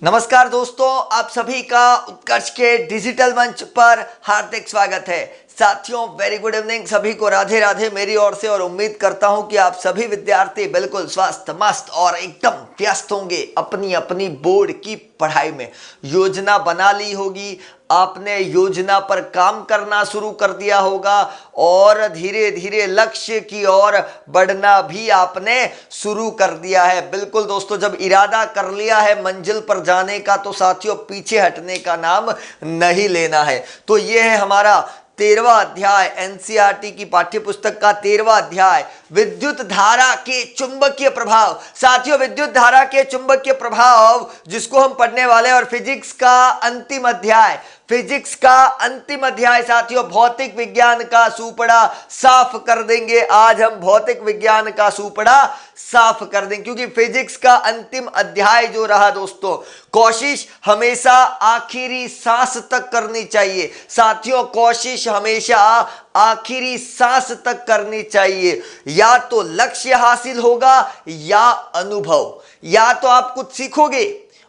नमस्कार दोस्तों, आप सभी का उत्कर्ष के डिजिटल मंच पर हार्दिक स्वागत है। साथियों, वेरी गुड इवनिंग, सभी को राधे राधे मेरी ओर से। और उम्मीद करता हूं कि आप सभी विद्यार्थी बिल्कुल स्वस्थ मस्त और एकदम व्यस्त होंगे अपनी अपनी बोर्ड की पढ़ाई में। योजना बना ली होगी, आपने योजना पर काम करना शुरू कर दिया होगा और धीरे धीरे लक्ष्य की ओर बढ़ना भी आपने शुरू कर दिया है। बिल्कुल दोस्तों, जब इरादा कर लिया है मंजिल पर जाने का तो साथियों पीछे हटने का नाम नहीं लेना है। तो यह है हमारा 13वां अध्याय, एनसीईआरटी की पाठ्यपुस्तक का 13वां अध्याय, विद्युत धारा के चुंबकीय प्रभाव। साथियों, विद्युत धारा के चुंबकीय प्रभाव जिसको हम पढ़ने वाले, और फिजिक्स का अंतिम अध्याय, फिजिक्स का अंतिम अध्याय साथियों, भौतिक विज्ञान का सुपड़ा साफ कर देंगे। आज हम भौतिक विज्ञान का सुपड़ा साफ कर देंगे क्योंकि फिजिक्स का अंतिम अध्याय जो रहा दोस्तों, कोशिश हमेशा आखिरी सांस तक करनी चाहिए। साथियों, कोशिश हमेशा आखिरी सांस तक करनी चाहिए। या तो लक्ष्य हासिल होगा या अनुभव, या तो आप कुछ सीखोगे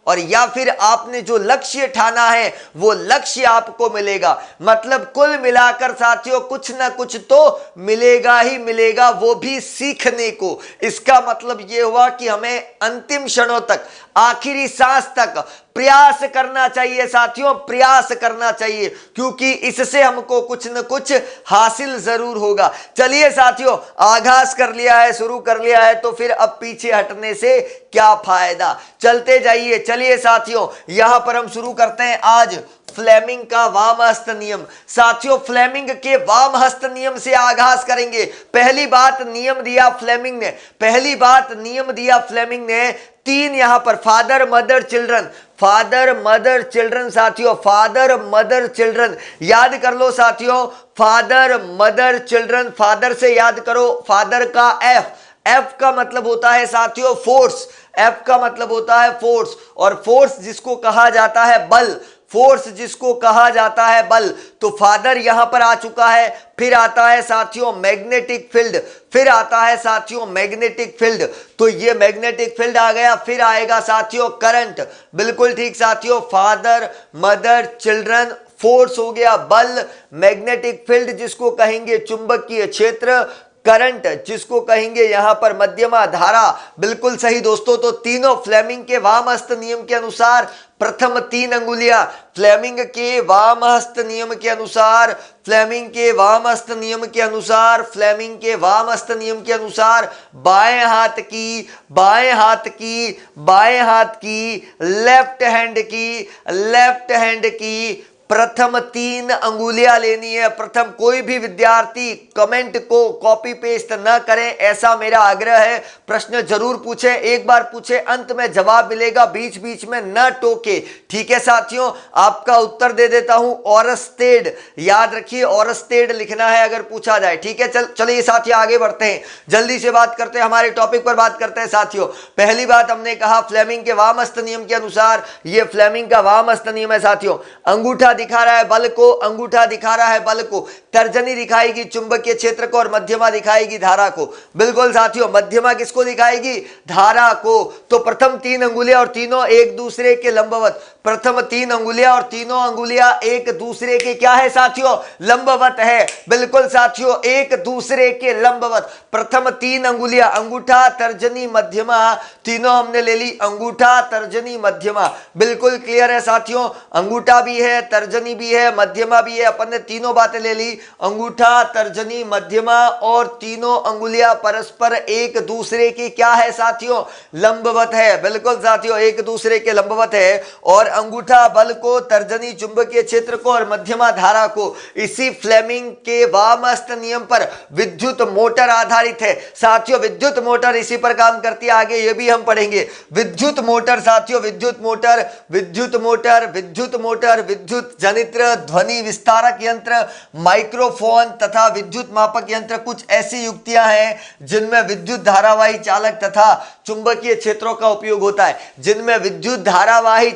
और या फिर आपने जो लक्ष्य ठाना है वो लक्ष्य आपको मिलेगा। मतलब कुल मिलाकर साथियों कुछ ना कुछ तो मिलेगा ही मिलेगा, वो भी सीखने को। इसका मतलब ये हुआ कि हमें अंतिम क्षणों तक, आखिरी सांस तक प्रयास करना चाहिए साथियों, प्रयास करना चाहिए, क्योंकि इससे हमको कुछ न कुछ हासिल जरूर होगा। चलिए साथियों, आगाज कर लिया है, शुरू कर लिया है, तो फिर अब पीछे हटने से क्या फायदा। चलते जाइए। चलिए साथियों, यहां पर हम शुरू करते हैं आज फ्लेमिंग का वाम हस्त नियम। साथियों, फ्लेमिंग के वाम हस्त नियम से आगाज करेंगे। पहली बात नियम दिया फ्लेमिंग ने, पहली बात नियम दिया फ्लेमिंग ने, तीन यहां पर father mother children, father mother children. साथियों, फादर मदर चिल्ड्रन याद कर लो साथियों, फादर मदर चिल्ड्रन। फादर से याद करो, फादर का एफ, एफ का मतलब होता है साथियों फोर्स, एफ का मतलब होता है फोर्स, और फोर्स जिसको कहा जाता है बल, फोर्स जिसको कहा जाता है बल। तो फादर यहां पर आ चुका है। फिर आता है साथियों मैग्नेटिक फील्ड, फिर आता है साथियों मैग्नेटिक फील्ड, तो ये मैग्नेटिक फील्ड आ गया। फिर आएगा साथियों करंट, बिल्कुल ठीक साथियों, फादर मदर चिल्ड्रन, फोर्स हो गया बल, मैग्नेटिक फील्ड जिसको कहेंगे चुंबकीय क्षेत्र, करंट जिसको कहेंगे यहां पर मध्यमा धारा। बिल्कुल सही दोस्तों। तो तीनों फ्लेमिंग के वामहस्त नियम के अनुसार प्रथम 3 अंगुलियां, फ्लेमिंग के वामहस्त नियम के अनुसार, फ्लेमिंग के वामहस्त नियम के अनुसार, फ्लेमिंग के वामहस्त नियम के अनुसार बाएं हाथ की, बाएं हाथ की, बाएं हाथ की, लेफ्ट हैंड की, लेफ्ट हैंड की प्रथम 3 अंगुलियां लेनी है। प्रथम, कोई भी विद्यार्थी कमेंट को कॉपी पेस्ट न करें, ऐसा मेरा आग्रह है। प्रश्न जरूर पूछें, एक बार पूछे, अंत में जवाब मिलेगा, बीच बीच में न टोके। ठीक है साथियों, आपका उत्तर दे देता हूं, ओरस्टेड, याद रखिए ओरस्टेड लिखना है अगर पूछा जाए। ठीक है, चलिए साथियों आगे बढ़ते हैं, जल्दी से बात करते हैं, हमारे टॉपिक पर बात करते हैं साथियों। पहली बात हमने कहा फ्लेमिंग के वामहस्त नियम के अनुसार, यह फ्लेमिंग का वामहस्त नियम है साथियों। अंगूठा दिखा रहा है बल को, अंगूठा दिखा रहा है बल को, तर्जनी दिखाएगी चुंबकीय क्षेत्र को, और मध्यमा दिखाएगी धारा को। बिल्कुल साथियों, मध्यमा किसको दिखाएगी? धारा को। तो प्रथम 3 अंगुलियां और तीनों एक दूसरे के लंबवत, प्रथम 3 अंगुलियां और तीनों अंगुलियां एक दूसरे के क्या है साथियों? लंबवत है। बिल्कुल साथियों, एक दूसरे के लंबवत। प्रथम 3 अंगुलियां, अंगूठा तर्जनी मध्यमा, तीनों हमने ले ली, अंगूठा तर्जनी मध्यमा। बिल्कुल क्लियर है साथियों, अंगूठा भी है, तर्जनी भी है, मध्यमा भी है, अपन ने तीनों बातें ले ली। अंगूठा तर्जनी मध्यमा और तीनों अंगुलियां परस्पर एक दूसरे की क्या है साथियों? लंबवत है। बिल्कुल साथियों, एक दूसरे के लंबवत है। और अंगूठा बल को, तर्जनी चुंबकीय क्षेत्र को और मध्यमा धारा को। इसी फ्लेमिंग के वामहस्त नियम पर विद्युत मोटर आधारित है साथियों। विद्युत मोटर इसी पर काम करती है, आगे ये भी हम पढ़ेंगे। विद्युत मोटर साथियों, विद्युत मोटर, विद्युत मोटर, विद्युत मोटर, विद्युत जनित्र, ध्वनि विस्तारक यंत्र, माइक्रोफोन तथा विद्युत मापक यंत्र कुछ ऐसी युक्तियां हैं जिनमें विद्युत धारावाही चालक तथा चुंबकीय क्षेत्रों का उपयोग होता है, जिनमें विद्युत धारावाही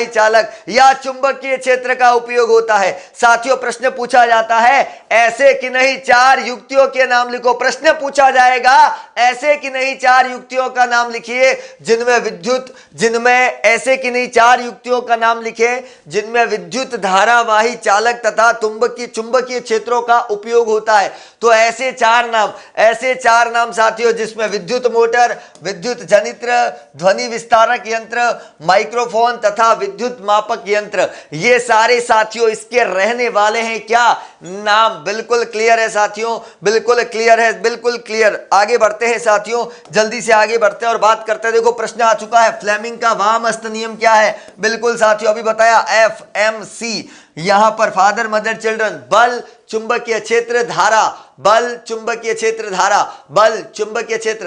चालक या चुंबकीय क्षेत्र का उपयोग होता है। साथियों, प्रश्न पूछा जाता है ऐसे कि नहीं 4 युक्तियों के नाम लिखो। प्रश्न पूछा जाएगा ऐसे कि नहीं 4 युक्तियों का नाम लिखिए जिनमें विद्युत धारावाही चालक तथा चुंबकीय क्षेत्रों का उपयोग होता है। तो ऐसे 4 नाम साथियों, जिसमें विद्युत मोटर, विद्युत जनित्र, ध्वनि विस्तारक यंत्र, माइक्रोफोन तथा विद्युत मापक यंत्र, ये सारे साथियों इसके रहने वाले हैं क्या नाम। बिल्कुल क्लियर है साथियों, बिल्कुल क्लियर। आगे बढ़ते हैं साथियों, जल्दी से आगे बढ़ते हैं और बात करते हैं। देखो प्रश्न आ चुका है, फ्लेमिंग का वामहस्त नियम क्या है। बिल्कुल साथियों, अभी बताया FMC। यहां पर फादर मदर चिल्ड्रन, बल चुंबकीय क्षेत्र धारा, बल चुंबकीय क्षेत्र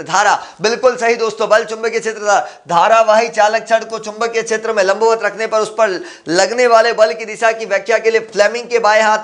धारा। बिल्कुल सही दोस्तों, बल चुंबकीय क्षेत्र धारावाही चालक छड़ को चुंबकीय क्षेत्र में लंबवत रखने पर उस पर लगने वाले बल की दिशा की व्याख्या के लिए फ्लेमिंग के बाएं हाथ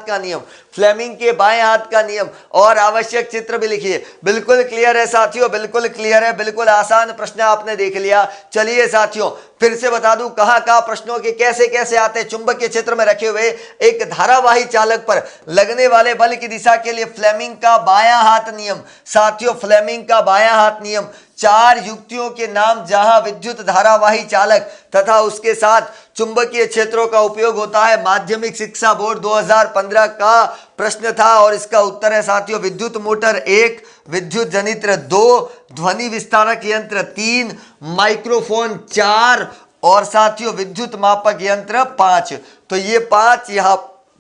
का नियम और आवश्यक चित्र भी लिखिए। बिल्कुल क्लियर है साथियों, बिल्कुल आसान प्रश्न आपने देख लिया। चलिए साथियों, फिर से बता दूं कहां प्रश्नों के कैसे आते हैं। चुंबकीय क्षेत्र में रखे हुए एक धारावाही चालक पर लगने वाले बल की दिशा के लिए फ्लेमिंग का बायां हाथ नियम। साथियों, फ्लेमिंग का बायां हाथ नियम 4 युक्तियों के नाम जहां विद्युत धारावाही चालक तथा उसके साथ चुंबकीय क्षेत्रों का उपयोग होता है। माध्यमिक शिक्षा बोर्ड 2015 का प्रश्न था और इसका उत्तर है साथियों विद्युत मोटर 1, विद्युत जनित्र 2, ध्वनि विस्तारक यंत्र 3, माइक्रोफोन 4 और साथियों विद्युत मापक यंत्र 5। तो ये 5 यहां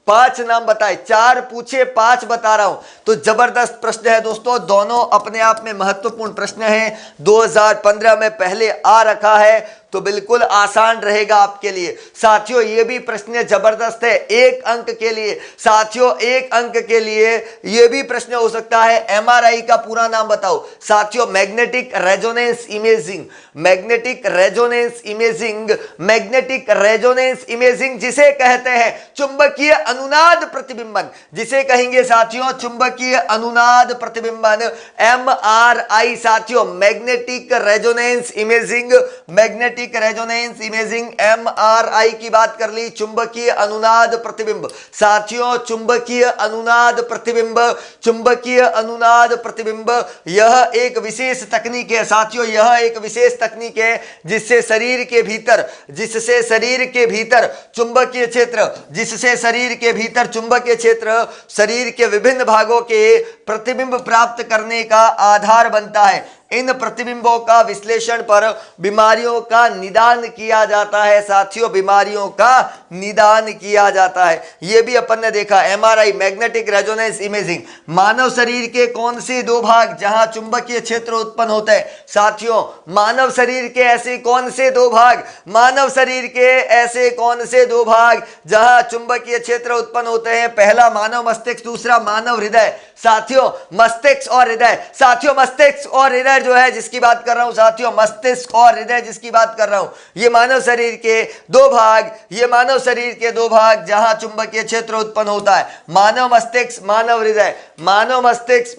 5 नाम बताए, 4 पूछे 5 बता रहा हूं। तो जबरदस्त प्रश्न है दोस्तों, दोनों अपने आप में महत्वपूर्ण प्रश्न है। 2015 में पहले आ रखा है तो बिल्कुल आसान रहेगा आपके लिए। साथियों, ये भी प्रश्न जबरदस्त है, 1 अंक के लिए। साथियों, 1 अंक के लिए ये भी प्रश्न हो सकता है। MRI का पूरा नाम बताओ। साथियों, मैग्नेटिक रेजोनेंस इमेजिंग जिसे कहते हैं चुंबकीय अनुनाद प्रतिबिंबन, जिसे कहेंगे साथियों चुंबकीय अनुनाद प्रतिबिंबन, MRI। साथियों, मैग्नेटिक रेजोनेंस इमेजिंग MRI की बात कर ली। चुंबकीय अनुनाद प्रतिबिंब, साथियों चुंबकीय अनुनाद प्रतिबिंब यह एक विशेष तकनीक है। साथियों, यह एक विशेष तकनीक है जिससे शरीर के भीतर चुंबकीय क्षेत्र शरीर के विभिन्न भागों के प्रतिबिंब प्राप्त करने का आधार बनता है। इन प्रतिबिंबों का विश्लेषण पर बीमारियों का निदान किया जाता है। साथियों, बीमारियों का निदान किया जाता है, यह भी अपन ने देखा। MRI, मैग्नेटिक रेजोनेंस इमेजिंग, मानव शरीर के कौन से 2 भाग जहां चुंबकीय क्षेत्र उत्पन्न होते हैं। साथियों, मानव शरीर के ऐसे कौन से 2 भाग जहां चुंबकीय क्षेत्र उत्पन्न होते हैं। पहला मानव मस्तिष्क, दूसरा मानव हृदय। साथियों, मस्तिष्क और हृदय जो है जिसकी बात कर रहा हूं साथियों, मस्तिष्क और हृदय जिसकी बात कर रहा हूं, ये मानव शरीर के 2 भाग जहां चुंबकीय क्षेत्र उत्पन्न होता है। मानव मस्तिष्क,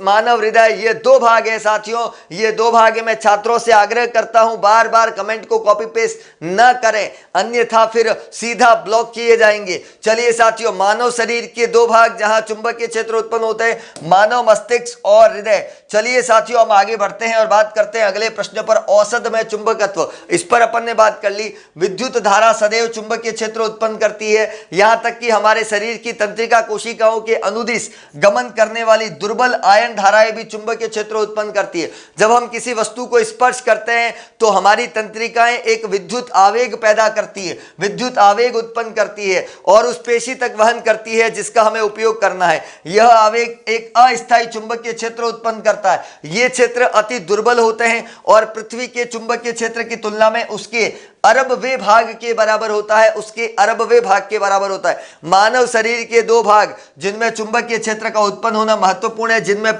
मानव हृदय, ये 2 भाग है साथियों, ये 2 भाग है। मैं छात्रों से आग्रह करता हूं बार बार कमेंट को कॉपी पेस्ट न करें, अन्यथा फिर सीधा ब्लॉक किए जाएंगे। चलिए साथियों, मानव शरीर के 2 भाग जहां चुंबकीय क्षेत्र उत्पन्न होते हैं, मानव मस्तिष्क और हृदय। चलिए साथियों, हम आगे बढ़ते हैं और बात करते हैं अगले प्रश्न पर, औसत में चुंबकत्व। इस पर अपन ने बात कर ली। विद्युत धारा सदैव चुंबकीय क्षेत्र उत्पन्न करती है, यहां तक कि हमारे शरीर की तंत्रिका कोशिकाओं के अनुदिश गमन करने वाली दुर्बल आयन धाराएं भी चुंबकीय क्षेत्र उत्पन्न करती है। जब हम किसी वस्तु को स्पर्श करते हैं तो हमारी तंत्रिकाएं एक विद्युत आवेग पैदा करती है, विद्युत आवेग उत्पन्न करती है और उस पेशी तक वहन करती है जिसका हमें उपयोग करना है। यह आवेग एक अस्थायी चुंबकीय क्षेत्र उत्पन्न करता है। ये क्षेत्र अति दुर्बल होते हैं और पृथ्वी के चुंबकीय क्षेत्र की तुलना में उसके अरबवें भाग के बराबर होता है, उसके अरबवें भाग के बराबर होता है। मानव शरीर के दो भाग जिनमें चुंबकीय क्षेत्र का उत्पन्न होना महत्वपूर्ण है, जिनमें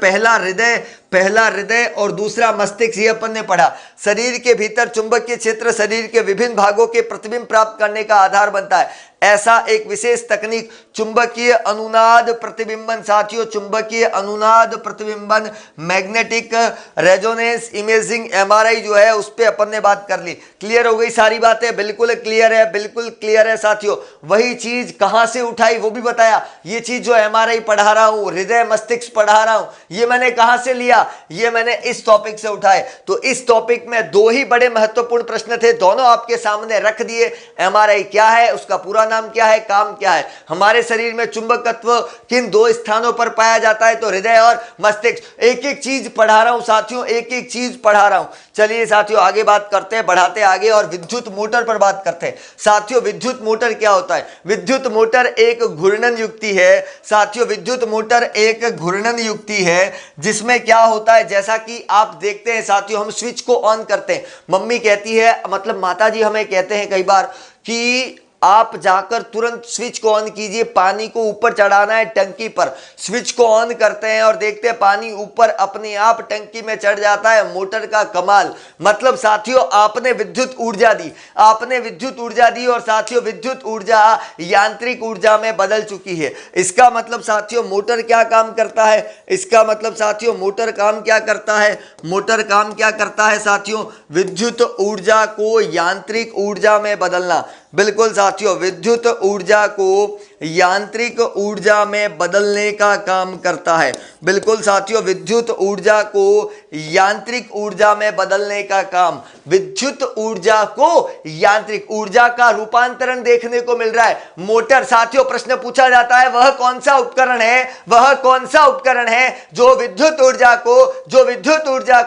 पहला हृदय और दूसरा मस्तिष्क, ये अपन ने पढ़ा। शरीर के भीतर चुंबकीय क्षेत्र शरीर के विभिन्न भागों के प्रतिबिंब प्राप्त करने का आधार बनता है। ऐसा एक विशेष तकनीक चुंबकीय अनुनाद प्रतिबिंबन, साथियों चुंबकीय अनुनाद प्रतिबिंबन, मैग्नेटिक रेजोनेंस इमेजिंग, एमआरआई जो है उस पे अपन ने बात कर ली। क्लियर हो गई सारी बातें? बिल्कुल क्लियर है, बिल्कुल क्लियर है साथियों। वही चीज कहां से उठाई वो भी बताया। ये चीज जो एमआरआई पढ़ा रहा हूं, हृदय मस्तिष्क पढ़ा रहा हूं, ये मैंने कहां से लिया? ये मैंने इस टॉपिक से उठाए। तो इस टॉपिक में दो ही बड़े महत्वपूर्ण प्रश्न थे, दोनों आपके सामने रख दिए। एमआरआई क्या है, उसका पूरा नाम क्या है, काम क्या है, हमारे शरीर में चुंबकत्व किन दो स्थानों पर पाया जाता है, तो हृदय और मस्तिष्क। एक एक चीज पढ़ा रहा हूं साथियों, एक एक चीज पढ़ा रहा हूं। चलिए साथियों आगे बात करते हैं, बढ़ाते आगे और विद्युत मोटर पर बात करते हैं। साथियों विद्युत मोटर क्या होता है? विद्युत मोटर एक घूर्णन युक्ति है साथियों, विद्युत मोटर एक घूर्णन युक्ति है जिसमें क्या होता है, जैसा कि आप देखते हैं साथियों, हम स्विच को ऑन करते हैं। मम्मी कहती है, मतलब माताजी हमें कहते हैं कई बार कि आप जाकर तुरंत स्विच को ऑन कीजिए, पानी को ऊपर चढ़ाना है टंकी पर। स्विच को ऑन करते हैं और देखते हैं पानी ऊपर अपने आप टंकी में चढ़ जाता है। मोटर का कमाल। मतलब साथियों आपने विद्युत ऊर्जा दी, आपने विद्युत ऊर्जा दी और साथियों विद्युत ऊर्जा यांत्रिक ऊर्जा में बदल चुकी है। इसका मतलब साथियों मोटर क्या काम करता है? इसका मतलब साथियों मोटर काम क्या करता है? मोटर काम क्या करता है साथियों? विद्युत ऊर्जा को यांत्रिक ऊर्जा में बदलना। बिल्कुल साथियों, विद्युत ऊर्जा को यांत्रिक ऊर्जा में बदलने का काम करता है। बिल्कुल साथियों, विद्युत ऊर्जा को यांत्रिक ऊर्जा में बदलने का काम, विद्युत ऊर्जा को यांत्रिक ऊर्जा का रूपांतरण देखने को मिल रहा है। मोटर साथियों, प्रश्न पूछा जाता है वह कौन सा उपकरण है, वह कौन सा उपकरण है जो विद्युत ऊर्जा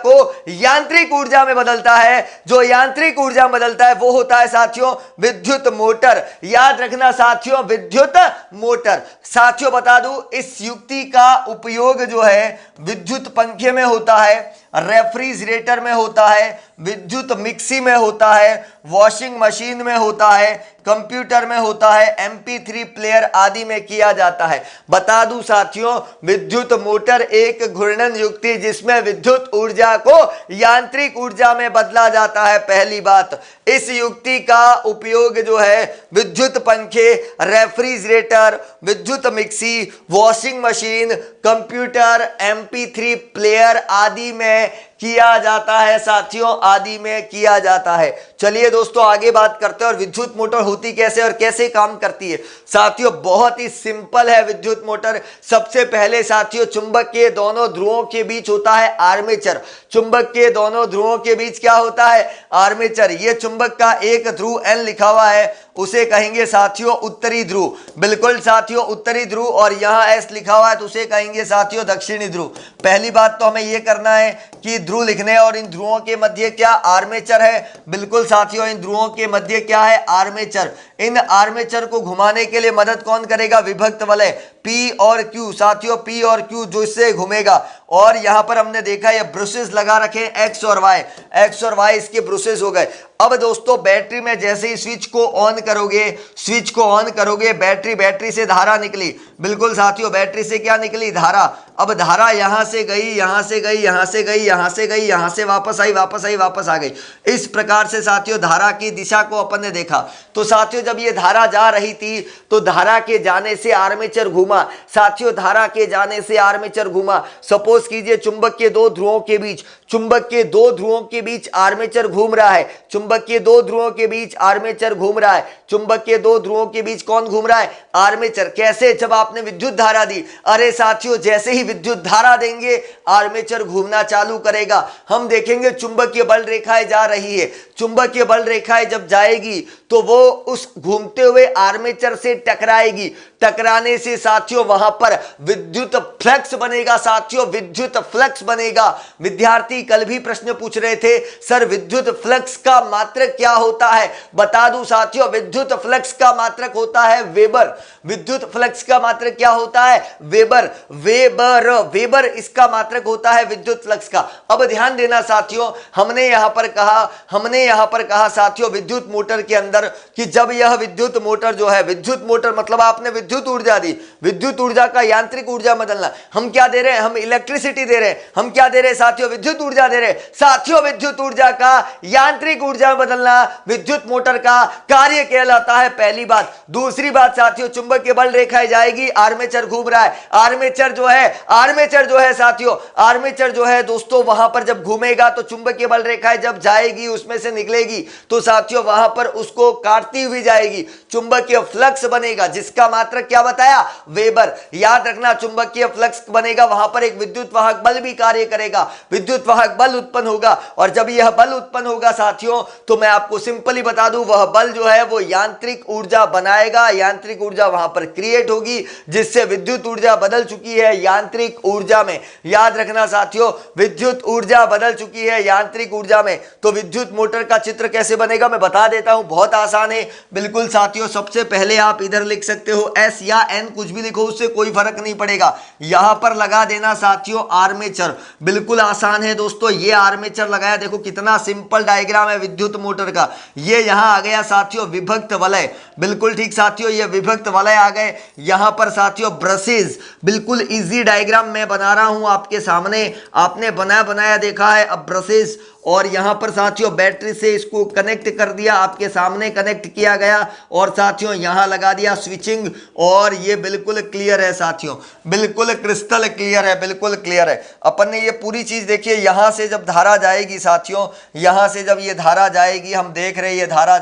को यांत्रिक ऊर्जा में बदलता है? जो यांत्रिक ऊर्जा में बदलता है वो होता है साथियों विद्युत मोटर। याद रखना साथियों, विद्युत मोटर। साथियों बता दूं, इस युक्ति का उपयोग जो है विद्युत पंखे में होता है, रेफ्रिजरेटर में होता है, विद्युत मिक्सी में होता है, वॉशिंग मशीन में होता है, कंप्यूटर में होता है, MP3 प्लेयर आदि में किया जाता है। बता दूं साथियों, विद्युत मोटर एक घूर्णन युक्ति जिसमें विद्युत ऊर्जा को यांत्रिक ऊर्जा में बदला जाता है। पहली बात, इस युक्ति का उपयोग जो है विद्युत पंखे, रेफ्रिजरेटर, विद्युत mixie, washing machine, computer, MP3 player आदि में किया जाता है साथियों, आदि में किया जाता है। चलिए दोस्तों आगे बात करते हैं और विद्युत मोटर होती कैसे और कैसे काम करती है। साथियों बहुत ही सिंपल है विद्युत मोटर। सबसे पहले साथियों चुंबक के दोनों ध्रुवों के बीच होता है आर्मेचर। चुंबक के दोनों ध्रुवों के बीच क्या होता है? आर्मेचर। ये चुंबक का एक ध्रुव N लिखा हुआ है, उसे कहेंगे साथियों उत्तरी ध्रुव। बिल्कुल साथियों उत्तरी ध्रुव, और यहाँ S लिखा हुआ है तो उसे कहेंगे साथियों दक्षिणी ध्रुव। पहली बात तो हमें यह करना है कि ध्रुव लिखने, और इन ध्रुवों के मध्य क्या? आर्मेचर है। बिल्कुल साथियों इन ध्रुवों के मध्य क्या है? आर्मेचर। इन आर्मेचर को घुमाने के लिए मदद कौन करेगा? विभक्त वलय P और Q। साथियों P और Q जो इससे घूमेगा, और यहां पर हमने देखा ये ब्रुशेस लगा रखे X और Y इसके ब्रुशेस हो गए। अब दोस्तों बैटरी में जैसे ही स्विच को ऑन करोगे बैटरी से धारा निकली। बिल्कुल साथियों बैटरी से क्या निकली? धारा। अब धारा यहां से गई, यहां से वापस आ गई। इस प्रकार से साथियों धारा की दिशा को अपन ने देखा। तो साथियों जब ये धारा जा रही थी तो धारा के जाने से आर्मेचर घूमा। साथियों धारा के जाने से आर्मेचर घूमा। सपोज कीजिए चुंबक के दो ध्रुवों के बीच आर्मेचर घूम रहा है। चुंबक के दो ध्रुवों के बीच आर्मेचर घूम रहा है। चुंबक के दो ध्रुवों के बीच कौन घूम रहा है? आर्मेचर। कैसे? जब आपने विद्युत धारा दी। अरे साथियों जैसे ही विद्युत धारा देंगे आर्मेचर घूमना चालू करेगा। हम देखेंगे चुंबकीय बल रेखाएं जा रही है। चुंबकीय बल रेखाएं जब जाएगी तो वो उस घूमते हुए आर्मेचर से टकराएगी। टकराने से साथियों वहां पर विद्युत फ्लक्स बनेगा। साथियों विद्युत फ्लक्स बनेगा। विद्यार्थी कल भी प्रश्न पूछ रहे थे, सर विद्युत फ्लक्स का मात्रक क्या होता है बता दूं साथियों, विद्युत फ्लक्स का मात्रक होता है वेबर। विद्युत फ्लक्स का मात्रक क्या होता है वेबर। वेबर वेबर इसका मात्रक होता है विद्युत फ्लक्स का। अब ध्यान देना साथियों, हमने यहां पर कहा साथियों विद्युत मोटर के अंदर कि जब यह विद्युत मोटर जो है, विद्युत मोटर मतलब आपने विद्युत ऊर्जा दी, विद्युत ऊर्जा का यांत्रिक ऊर्जा बदलना। हम क्या दे रहे हैं, हम इलेक्ट्रिसिटी दे रहे हैं। हम क्या दे रहे हैं साथियों, विद्युत ऊर्जा दे रहे हैं। साथियों विद्युत ऊर्जा का यांत्रिक ऊर्जा बदलना विद्युत मोटर का कार्य कहलाता है, पहली बात। दूसरी बात साथियों, चुंबकीय बल रेखा जाएगी, आर्मेचर घूम रहा है। आर्मेचर जो है साथियों, आर्मेचर जो है दोस्तों, वहां पर जब घूमेगा तो चुंबकीय बल रेखाएं जब जाएगी उसमें से निकलेगी तो साथियों वहां पर उसको काटती हुई जाएगी, चुंबकीय फ्लक्स बनेगा जिसका मात्रक क्या बताया वेबर। याद रखना, चुंबकीय फ्लक्स बनेगा, वहां पर एक विद्युत वाहक बल भी कार्य करेगा, विद्युत वाहक बल उत्पन्न होगा। और जब यह बल उत्पन्न होगा साथियों, तो मैं आपको सिंपली बता दूं, वह बल जो है वो यांत्रिक ऊर्जा बनाएगा, यांत्रिक ऊर्जा वहां पर क्रिएट होगी, जिससे विद्युत ऊर्जा बदल चुकी है यांत्रिक ऊर्जा में। याद रखना साथियों, विद्युत ऊर्जा बदल चुकी है यांत्रिक ऊर्जा में। तो विद्युत मोटर का चित्र कैसे बनेगा मैं बता देता हूं, बहुत आसान है बिल्कुल साथियों। सबसे पहले आप इधर लिख सकते हो एस या एन, कुछ भी लिखो उससे कोई फर्क नहीं पड़ेगा। यहां पर लगा देना साथियों आर्मेचर, बिल्कुल आसान है दोस्तों। ये आर्मेचर लगाया, देखो कितना सिंपल डायग्राम है विद्युत मोटर का। ये यहां आ गया साथियों विभक्त वलय, बिल्कुल ठीक साथियों, ये विभक्त वलय आ गए। यहां पर साथियों ब्रशेज, बिल्कुल इजी डायग्राम मैं बना रहा हूं आपके सामने, आपने बनाया देखा है। अब ब्रशेज और यहां पर साथियों बैटरी से इसको कनेक्ट कर दिया, आपके सामने कनेक्ट किया गया और साथियों यहां लगा दिया स्विचिंग। और ये बिल्कुल क्लियर है साथियों, बिल्कुल क्रिस्टल क्लियर है, बिल्कुल क्लियर है। अपन ने ये पूरी चीज देखिए, यहां से जब धारा जाएगी साथियों, यहां से जब ये धारा जाएगी, हम देख रहे हैं ये धारा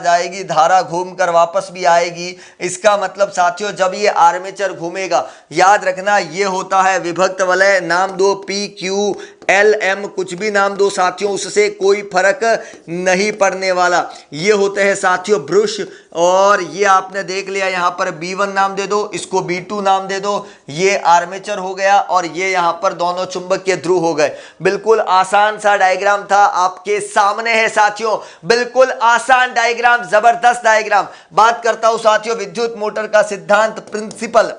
जाएगी, धारा घूमकर वापस भी आएगी। इसका मतलब साथियों जब ये आर्मेचर घूमेगा, याद रखना ये होता है विभक्त वलय। नाम दो पी क्यू एल एम, कुछ भी नाम दो साथियों, उससे कोई फर्क नहीं पड़ने वाला। ये होते हैं साथियों ब्रुश। और ये आपने देख लिया, यहां पर B1 नाम दे दो, इसको B2 नाम दे दो। ये आर्मेचर हो गया और ये यहां पर दोनों चुंबकीय ध्रुव हो गए। बिल्कुल आसान सा डायग्राम था, आपके सामने है साथियों, बिल्कुल आसान डायग्राम, जबरदस्त डायग्राम। बात करता हूं साथियों विद्युत मोटर का सिद्धांत, प्रिंसिपल।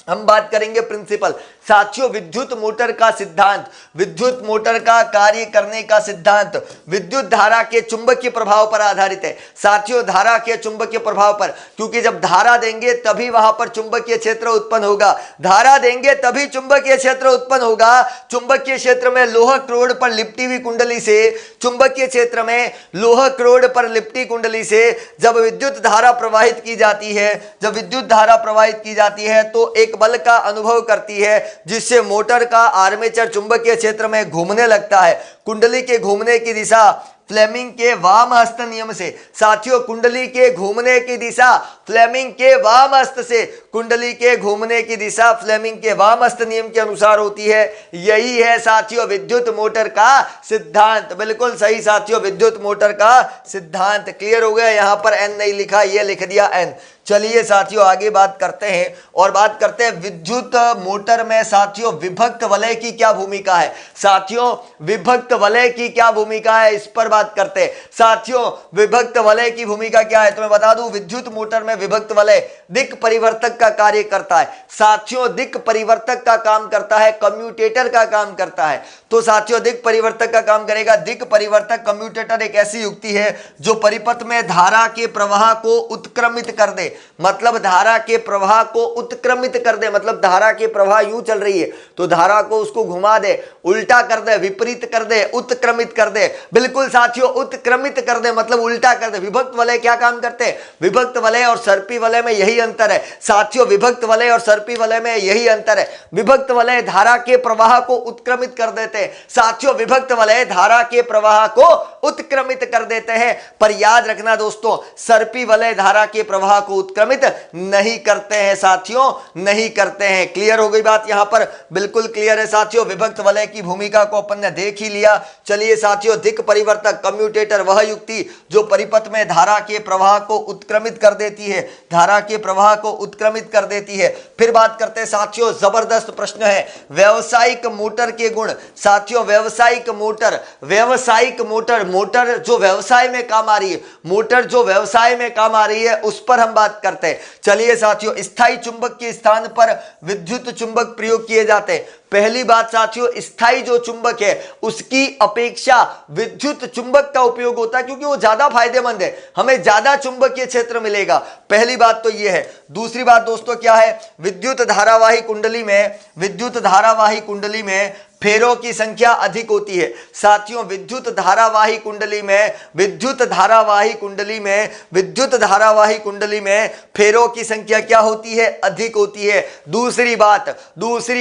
हम बात करेंगे प्रिंसिपल साथियों, विद्युत मोटर का सिद्धांत, विद्युत मोटर का कार्य करने का सिद्धांत विद्युत धारा के चुंबकीय प्रभाव पर आधारित है साथियों। धारा के चुंबकीय प्रभाव पर, क्योंकि जब धारा देंगे तभी वहां पर चुंबकीय क्षेत्र उत्पन्न होगा, धारा देंगे तभी चुंबकीय क्षेत्र उत्पन्न होगा। चुंबकीय क्षेत्र में लोह क्रोड पर लिपटी हुई कुंडली से, चुंबकीय क्षेत्र में लोह क्रोड पर लिपटी कुंडली से जब विद्युत धारा प्रवाहित की जाती है, जब विद्युत धारा प्रवाहित की जाती है तो एक बल का अनुभव करती है, जिससे मोटर का आर्मेचर चुंबकीय क्षेत्र में घूमने लगता है। कुंडली के घूमने की दिशा फ्लेमिंग के वाम हस्त नियम से साथियों, कुंडली के घूमने की दिशा फ्लेमिंग के वाम हस्त से, कुंडली के घूमने की दिशा फ्लेमिंग के वाम हस्त नियम के अनुसार होती है। यही है साथियों विद्युत मोटर का सिद्धांत। बिल्कुल सही साथियों, विद्युत मोटर का सिद्धांत। क्लियर हो गया, यहां पर एन नहीं लिखा, ये लिख दिया एन। चलिए साथियों आगे बात करते हैं और बात करते हैं विद्युत मोटर में साथियों विभक्त वलय की क्या भूमिका है। साथियों विभक्त वलय की क्या भूमिका है, इस पर बात करते हैं साथियों। विभक्त वलय की भूमिका क्या है तो मैं बता दूं, विद्युत मोटर में विभक्त वलय दिक् परिवर्तक का कार्य करता है साथियों। दिक् परिवर्तक का काम करता है, कम्यूटेटर का काम करता है। तो साथियों दिक् परिवर्तक का काम करेगा। दिक् परिवर्तक कम्यूटेटर एक ऐसी युक्ति है जो परिपथ में धारा के प्रवाह को उत्क्रमित कर दे, मतलब धारा के प्रवाह को उत्क्रमित कर दे, मतलब धारा के प्रवाह यूं चल रही है तो धारा को उसको घुमा दे, उल्टा कर दे, विपरीत कर दे, उत्क्रमित कर दे। बिल्कुल साथियों उत्क्रमित कर दे मतलब उल्टा कर दे। विभक्त वलय क्या काम करते हैं, विभक्त वलय और सर्पी वलय में यही अंतर है साथियों। विभक्त वलय और सर्पी वलय में यही अंतर है। विभक्त वलय धारा के प्रवाह को उत्क्रमित कर देते हैं साथियों, विभक्त वलय धारा के प्रवाह को उत्क्रमित कर देते हैं। पर याद रखना दोस्तों, सर्पी वलय धारा के प्रवाह को उत्क्रमित नहीं करते हैं साथियों, नहीं करते हैं। क्लियर हो गई बात यहां पर? बिल्कुल क्लियर है साथियों। विभक्त वलय की भूमिका को अपन ने देख ही लिया। चलिए साथियों, दिक् परिवर्तक कम्यूटेटर वह युक्ति जो परिपथ में धारा के प्रवाह को उत्क्रमित कर देती है, धारा के प्रवाह को उत्क्रमित कर देती है। फिर बात करते हैं साथियों, जबरदस्त प्रश्न है, व्यावसायिक मोटर के गुण। साथियों व्यावसायिक मोटर, व्यावसायिक मोटर, मोटर जो व्यवसाय में काम आ रही है, मोटर जो व्यवसाय में काम आ रही है उस पर हम बात करते हैं। चलिए साथियों, स्थायी चुंबक के स्थान पर विद्युत चुंबक प्रयोग किए जाते हैं। पहली बात साथियों, स्थायी जो चुंबक है उसकी अपेक्षा विद्युत चुंबक का उपयोग होता है क्योंकि वो ज्यादा फायदेमंद है, हमें ज्यादा चुंबकीय क्षेत्र मिलेगा। पहली बात तो ये है। दूसरी बात दोस्तों क्या है, विद्युत धारावाही कुंडली में, विद्युत धारावाही कुंडली में फेरों की संख्या अधिक होती है। साथियों विद्युत धारावाही कुंडली में, विद्युत धारावाही कुंडली में, विद्युत धारावाही कुंडली में फेरों की संख्या क्या होती है? अधिक होती है। दूसरी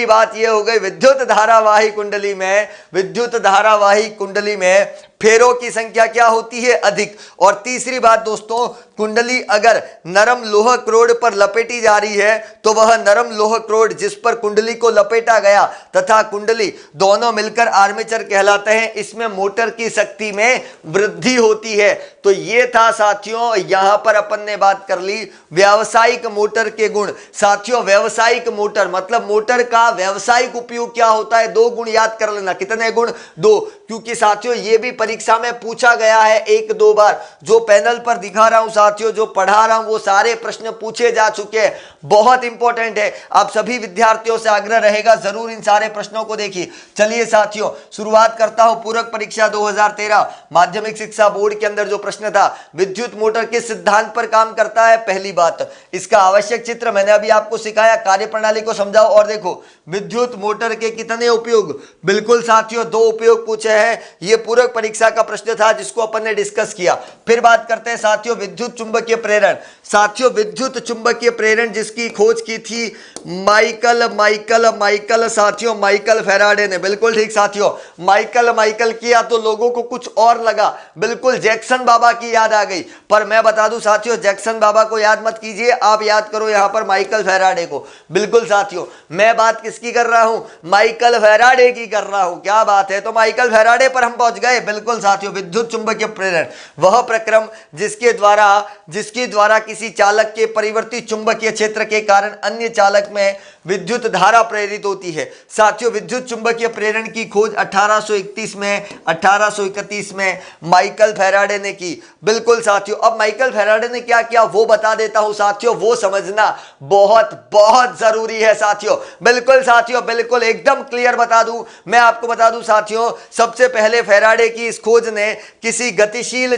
बात यह हो गई, विद्युत धारावाही कुंडली में, विद्युत धारावाही कुंडली में फेरों की संख्या क्या होती है? अधिक। और तीसरी बात दोस्तों, कुंडली अगर नरम लोह क्रोड पर लपेटी जा रही है तो वह नरम लोह क्रोड जिस पर कुंडली को लपेटा गया तथा कुंडली दोनों मिलकर आर्मेचर कहलाते हैं, इसमें मोटर की शक्ति में वृद्धि होती है। तो ये था साथियों, यहां पर अपन ने बात कर ली व्यावसायिक मोटर के गुण। साथियों व्यावसायिक मोटर मतलब मोटर का व्यावसायिक उपयोग क्या होता है? 2 गुण याद कर लेना। कितने गुण? 2। क्योंकि साथियों ये भी परीक्षा में पूछा गया है 1-2 बार। जो पैनल पर दिखा रहा हूं साथियों, जो पढ़ा रहा हूं, वो सारे प्रश्न पूछे जा चुके हैं, बहुत इंपॉर्टेंट है। आप सभी विद्यार्थियों से आग्रह रहेगा जरूर इन सारे प्रश्नों को देखिए। चलिए साथियों, शुरुआत करता हूं पूरक परीक्षा 2013 माध्यमिक शिक्षा बोर्ड के अंदर जो प्रश्न था, विद्युत मोटर किस सिद्धांत पर काम करता है? पहली बात, इसका आवश्यक चित्र मैंने अभी आपको सिखाया, कार्यप्रणाली को समझाओ और देखो विद्युत मोटर के कितने उपयोग। बिल्कुल साथियों 2 उपयोग पूछे हैं। यह पूरक परीक्षा का प्रश्न था जिसको अपन ने डिस्कस किया। फिर बात करते हैं साथियों विद्युत चुंबकीय प्रेरण। साथियों विद्युत चुंबकीय प्रेरण जिसकी खोज की थी माइकल साथियों माइकल फैराडे ने। बिल्कुल ठीक साथियों, माइकल किया तो लोगों को कुछ और लगा, बिल्कुल जैक्सन बाबा की याद आ गई। पर मैं बता दूं साथियों, जैक्सन बाबा को याद मत कीजिए, आप याद करो यहां पर माइकल फैराडे को। बिल्कुल साथियों, मैं बात किसकी कर रहा हूं? माइकल फैराडे की कर रहा हूं। क्या बात है, तो माइकल फैराडे पर हम पहुंच गए। बिल्कुल साथियों, विद्युत चुंबकीय प्रेरण वह प्रक्रम जिसके द्वारा किसी चालक के परिवर्तित चुंबकीय क्षेत्र के कारण अन्य चालक में विद्युत धारा प्रेरित होती है। साथियों विद्युत चुंबकीय प्रेरण की खोज 1831 में माइकल फैराडे ने की। बिल्कुल साथियों, अब माइकल फैराडे ने क्या किया वो बता देता हूं साथियों, वो समझना बहुत बहुत जरूरी है साथियों। बिल्कुल साथियों, बिल्कुल एकदम क्लियर बता दूं, मैं आपको बता दूं साथियों, सबसे पहले फैराडे की इस खोज ने किसी गतिशील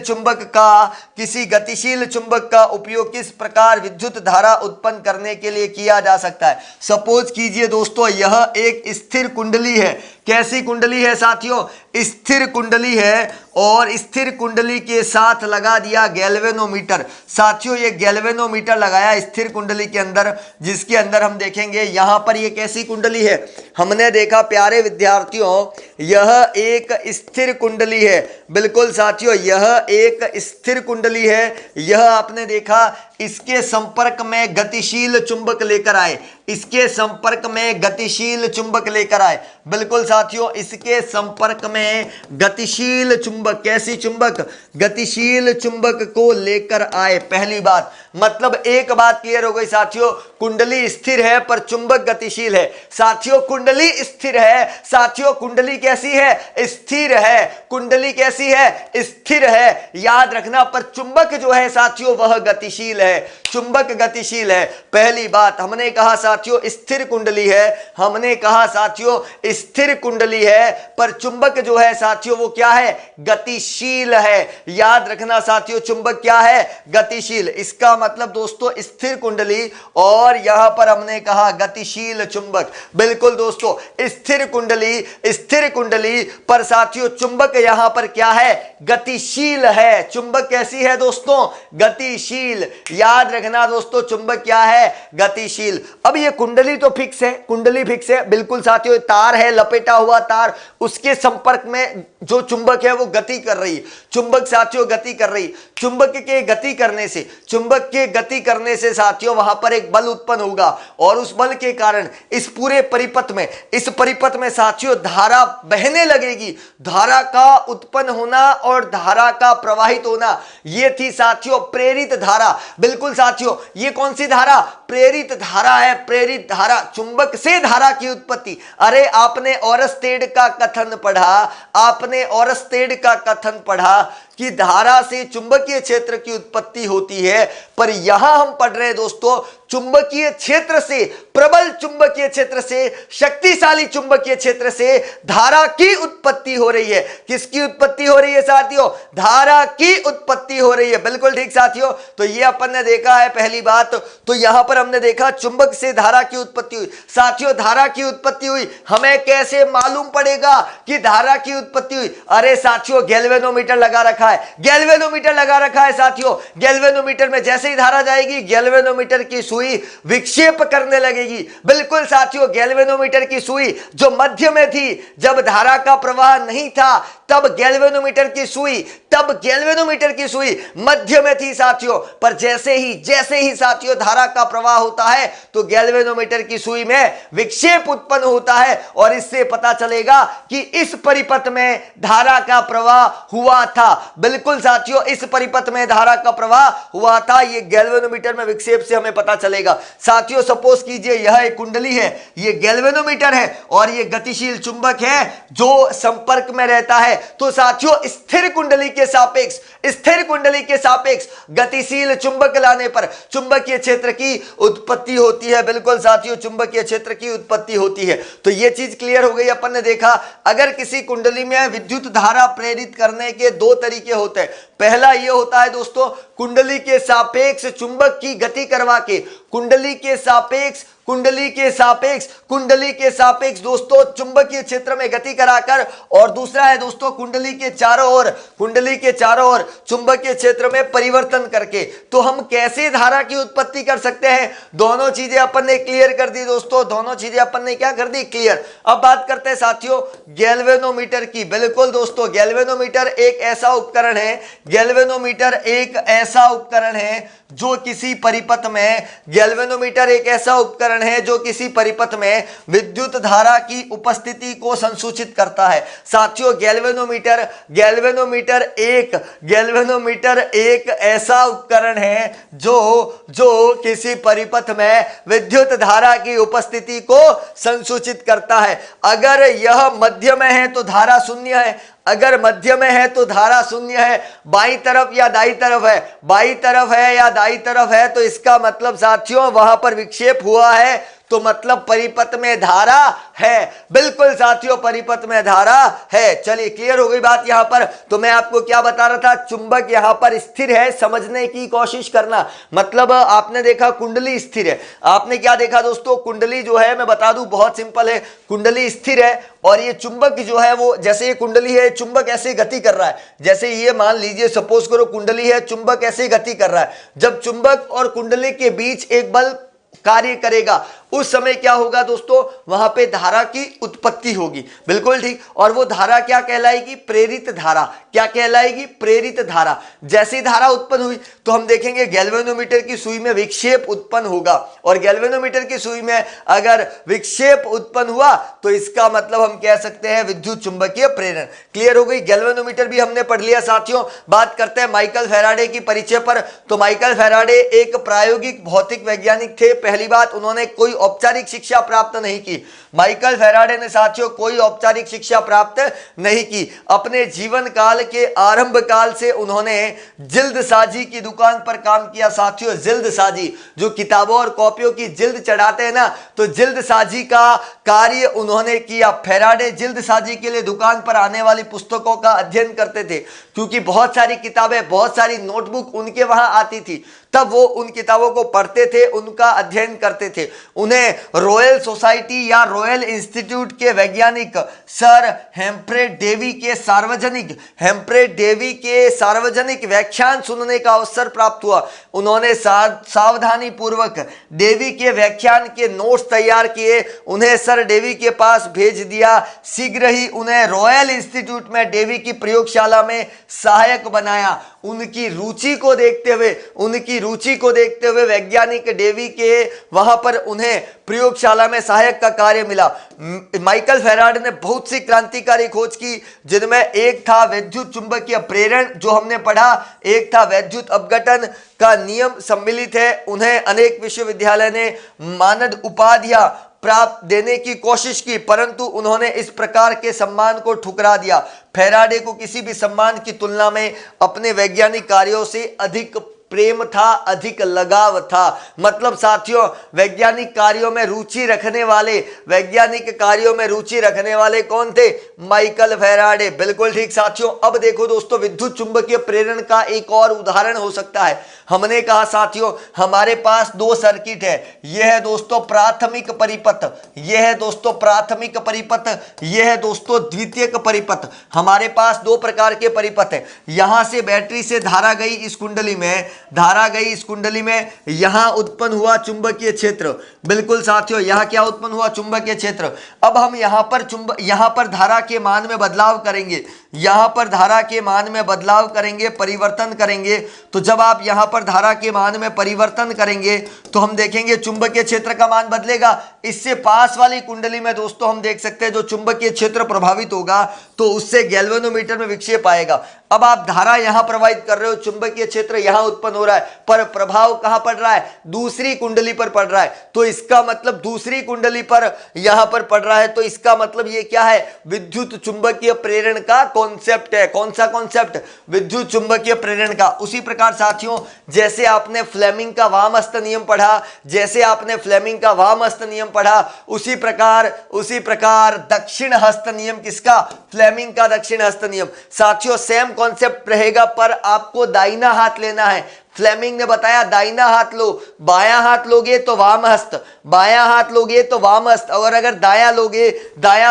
चुंबक का उपयोग किस प्रकार विद्युत धारा उत्पन्न करने के लिए किया जा सकता है। सपोज कीजिए दोस्तों यह एक स्थिर कुंडली है। कैसी कुंडली है साथियों? स्थिर कुंडली है और स्थिर कुंडली के साथ लगा दिया गैल्वेनोमीटर। साथियों ये गैल्वेनोमीटर लगाया स्थिर कुंडली के अंदर, जिसके अंदर हम देखेंगे यहां पर ये कैसी कुंडली है। हमने देखा प्यारे विद्यार्थियों यह एक स्थिर कुंडली है। बिल्कुल साथियों यह एक स्थिर कुंडली है। यह आपने देखा इसके संपर्क में गतिशील चुंबक लेकर आए, इसके संपर्क में गतिशील चुंबक लेकर आए। बिल्कुल साथियों इसके संपर्क में गतिशील चुंबक, कैसी चुंबक? गतिशील चुंबक को लेकर आए। पहली बात, मतलब एक बात क्लियर हो गई साथियों, कुंडली स्थिर है पर चुंबक गतिशील है। साथियों कुंडली स्थिर है, साथियों कुंडली कैसी है? स्थिर है। कुंडली कैसी है? स्थिर है। याद रखना, पर चुंबक जो है साथियों वह गतिशील है, चुंबक गतिशील है। पहली बात हमने कहा साथियों स्थिर कुंडली है, हमने कहा साथियों स्थिर कुंडली है, पर चुंबक जो है साथियों वो क्या है? गतिशील है। याद रखना साथियों चुंबक क्या है? गतिशील। इसका मतलब दोस्तों स्थिर कुंडली और यहां पर हमने कहा गतिशील चुंबक। बिल्कुल दोस्तों स्थिर कुंडली पर साथियों चुंबक यहां पर क्या है? गतिशील है। चुंबक कैसी है दोस्तों? गतिशील। याद रखना दोस्तों चुंबक क्या है? गतिशील। अब ये कुंडली तो फिक्स है, कुंडली फिक्स है। बिल्कुल साथियों तार है, लपेटा हुआ तार, उसके संपर्क में जो चुंबक है वो गति कर रही है। चुंबक साथियों गति कर रही, चुंबक के गति करने से, चुंबक चुंबक के गति करने से साथियों वहां पर एक बल उत्पन्न होगा और उस बल के कारण इस पूरे इस परिपथ में साथियों धारा बहने लगेगी। धारा का उत्पन्न होना और धारा का प्रवाहित होना, यह थी साथियों प्रेरित धारा। बिल्कुल साथियों, ये कौन सी धारा? प्रेरित धारा है। प्रेरित धारा, चुंबक से धारा की उत्पत्ति। अरे आपने ओरस्टेड का कथन पढ़ा, आपने ओरस्टेड का कथन पढ़ा कि धारा से चुंबकीय क्षेत्र की उत्पत्ति होती है, पर यहां हम पढ़ रहे हैं दोस्तों चुंबकीय क्षेत्र से, प्रबल चुंबकीय क्षेत्र से, शक्तिशाली चुंबकीय क्षेत्र से धारा की उत्पत्ति हो रही है। किसकी उत्पत्ति हो रही है साथियों? धारा की उत्पत्ति हो रही है। बिल्कुल ठीक साथियों, तो ये अपन ने देखा है पहली बात। तो यहां पर हमने देखा चुंबक से धारा की उत्पत्ति हुई। साथियों धारा की उत्पत्ति हुई, हमें कैसे मालूम पड़ेगा कि धारा की उत्पत्ति हुई? अरे साथियों गैल्वेनोमीटर लगा रखा है, गैल्वेनोमीटर लगा रखा है साथियों। गैल्वेनोमीटर में जैसे ही धारा जाएगी गैल्वेनोमीटर की सुई विक्षेप करने लगेगी। बिल्कुल साथियों, गैल्वेनोमीटर की सुई जो मध्य में थी, जब धारा का प्रवाह नहीं था तब गैल्वेनोमीटर की सुई मध्य में थी साथियों, पर जैसे ही साथियों धारा का प्रवाह होता है तो गैल्वेनोमीटर की सुई में विक्षेप उत्पन्न होता है और इससे पता चलेगा कि इस परिपथ में धारा का प्रवाह हुआ था। बिल्कुल साथियों, इस परिपथ में धारा का प्रवाह हुआ था, ये गैल्वेनोमीटर में विक्षेप से हमें पता चलेगा। साथियों सपोज कीजिए यह एक कुंडली है, ये गैल्वेनोमीटर है और ये गतिशील चुंबक है जो संपर्क में रहता है। तो साथियों स्थिर कुंडली के सापेक्ष गतिशील चुंबक लाने पर चुंबकीय क्षेत्र की उत्पत्ति होती है। बिल्कुल साथियों, चुंबकीय क्षेत्र की उत्पत्ति होती है। तो यह चीज क्लियर हो गई। अपन ने देखा अगर किसी कुंडली में विद्युत धारा प्रेरित करने के दो तरीके होते हैं। पहला यह होता है दोस्तों कुंडली के सापेक्ष चुंबक की गति करवा के, कुंडली के सापेक्ष दोस्तों चुंबकीय क्षेत्र में गति कराकर, और दूसरा है दोस्तों कुंडली के चारों ओर चुंबकीय क्षेत्र में परिवर्तन करके। तो हम कैसे धारा की उत्पत्ति कर सकते हैं? दोनों चीजें अपन ने क्लियर कर दी दोस्तों, दोनों चीजें अपन ने क्या कर दी? क्लियर। अब बात करते हैं साथियों गैल्वेनोमीटर की। बिल्कुल दोस्तों, गैल्वेनोमीटर एक ऐसा उपकरण है जो किसी परिपथ में विद्युत धारा की उपस्थिति को संसूचित करता है। साथियों गैल्वेनोमीटर एक ऐसा उपकरण है जो किसी परिपथ में विद्युत धारा की उपस्थिति को संसूचित करता है। अगर यह मध्य में है तो धारा शून्य है, बाईं तरफ या दाईं तरफ है, तो इसका मतलब साथियों वहां पर विक्षेप हुआ है, तो मतलब परिपथ में धारा है। बिल्कुल साथियों, परिपथ में धारा है। चलिए क्लियर हो गई बात यहां पर। तो मैं आपको क्या बता रहा था, चुंबक यहां पर स्थिर है, समझने की कोशिश करना। मतलब आपने देखा कुंडली स्थिर है, आपने क्या देखा दोस्तों, कुंडली जो है मैं बता दूं बहुत सिंपल है, कुंडली स्थिर है और ये चुंबक जो है वो, जैसे ये कुंडली है, चुंबक ऐसे गति कर रहा है। जैसे ये मान लीजिए सपोज करो कुंडली है, चुंबक ऐसे गति कर रहा है। जब चुंबक और कुंडली के बीच एक बल कार्य करेगा उस समय क्या होगा दोस्तों, वहां पे धारा की उत्पत्ति होगी। बिल्कुल ठीक। और वो धारा क्या कहलाएगी? प्रेरित धारा। क्या कहलाएगी? प्रेरित धारा। जैसी धारा उत्पन्न हुई तो हम देखेंगे गैल्वेनोमीटर की सुई में विक्षेप उत्पन्न होगा, और गैल्वेनोमीटर की सुई में अगर विक्षेप उत्पन्न हुआ तो इसका मतलब हम कह सकते हैं विद्युत चुंबकीय प्रेरण। क्लियर हो गई। गैल्वेनोमीटर भी हमने पढ़ लिया साथियों। बात करते हैं माइकल फैराडे की परिचय पर। तो माइकल फैराडे एक प्रायोगिक भौतिक वैज्ञानिक थे। पहली बात, उन्होंने कोई औपचारिक शिक्षा प्राप्त नहीं की। माइकल फैराडे ने साथियों कोई औपचारिक शिक्षा प्राप्त नहीं की। अपने जीवन काल के आरंभ काल से उन्होंने जिल्दसाजी की दुकान पर काम किया साथियों। जिल्दसाजी, जो किताबों और कॉपियों की जिल्द चढ़ाते हैं ना, तो जिल्दसाजी का कार्य उन्होंने किया। फैराडे जिल्दसाजी के लिए दुकान पर आने वाली पुस्तकों का अध्ययन करते थे, क्योंकि बहुत सारी किताबें, बहुत सारी नोटबुक उनके वहां आती थी, तब वो उन किताबों को पढ़ते थे, उनका अध्ययन करते थे। उन्हें रॉयल सोसाइटी या रॉयल इंस्टीट्यूट के वैज्ञानिक सर हेम्फ्रे डेवी के सार्वजनिक व्याख्यान सुनने का अवसर प्राप्त हुआ। उन्होंने सावधानी पूर्वक डेवी के व्याख्यान के नोट्स तैयार किए, उन्हें सर डेवी के पास भेज दिया। शीघ्र ही उन्हें रॉयल इंस्टीट्यूट में डेवी की प्रयोगशाला में सहायक बनाया। उनकी रुचि को देखते हुए वैज्ञानिक डेवी के वहां पर उन्हें प्रयोगशाला में सहायक का कार्य मिला। माइकल फेराडे ने बहुत सी क्रांतिकारी खोज की, जिनमें एक था विद्युत चुंबकीय प्रेरण जो हमने पढ़ा, एक था वैद्युत अपघटन का नियम सम्मिलित है। उन्हें अनेक विश्वविद्यालय ने मानद उपाधियां प्राप्त देने की कोशिश की, परंतु उन्होंने इस प्रकार के सम्मान को ठुकरा दिया। फेराडे को किसी भी सम्मान की तुलना में अपने वैज्ञानिक कार्यों से अधिक प्रेम था, अधिक लगाव था। मतलब साथियों, वैज्ञानिक कार्यों में रुचि रखने वाले कौन थे? Michael Faraday. बिल्कुल ठीक साथियों। अब देखो दोस्तों, विद्युत चुंबकीय प्रेरण का एक और उदाहरण हो सकता है। हमने कहा साथियों, हमारे पास दो सर्किट है। यह है दोस्तों प्राथमिक परिपथ, यह है दोस्तों द्वितीयक परिपथ। हमारे पास दो प्रकार के परिपथ है। यहां से बैटरी से धारा गई इस कुंडली में, यहां उत्पन्न हुआ चुंबकीय क्षेत्र। बिल्कुल साथियों, यहां क्या उत्पन्न हुआ? चुंबकीय क्षेत्र। अब हम यहां पर धारा के मान में बदलाव करेंगे, परिवर्तन करेंगे। तो जब आप यहां पर धारा के मान में परिवर्तन करेंगे तो हम देखेंगे चुंबकीय क्षेत्र का मान बदलेगा। इससे पास वाली कुंडली में दोस्तों हम देख सकते हैं जो चुंबकीय क्षेत्र प्रभावित होगा तो उससे गैल्वेनोमीटर में विक्षेप आएगा। अब आप धारा यहां प्रवाहित कर रहे हो, चुंबकीय क्षेत्र यहां उत्पन्न हो रहा है, पर प्रभाव कहां पड़ रहा है? दूसरी कुंडली पर पड़ रहा है। तो इसका मतलब दूसरी कुंडली पर यहां पर पड़ रहा है, तो इसका मतलब ये क्या है? विद्युत चुंबकीय प्रेरण का कॉन्सेप्ट है। कौन सा कॉन्सेप्ट? विद्युत चुंबकीय प्रेरण का। उसी प्रकार साथियों, जैसे आपने फ्लेमिंग का वामहस्त नियम पढ़ा, उसी प्रकार दक्षिण हस्त नियम किसका? फ्लेमिंग का दक्षिण हस्त नियम। साथियों सेम कॉन्सेप्ट रहेगा, पर आपको दाहिना हाथ लेना है। फ्लेमिंग ने बताया दाहिना हाथ लो, बायां हाथ लोगे तो वाम हस्त, और अगर दायां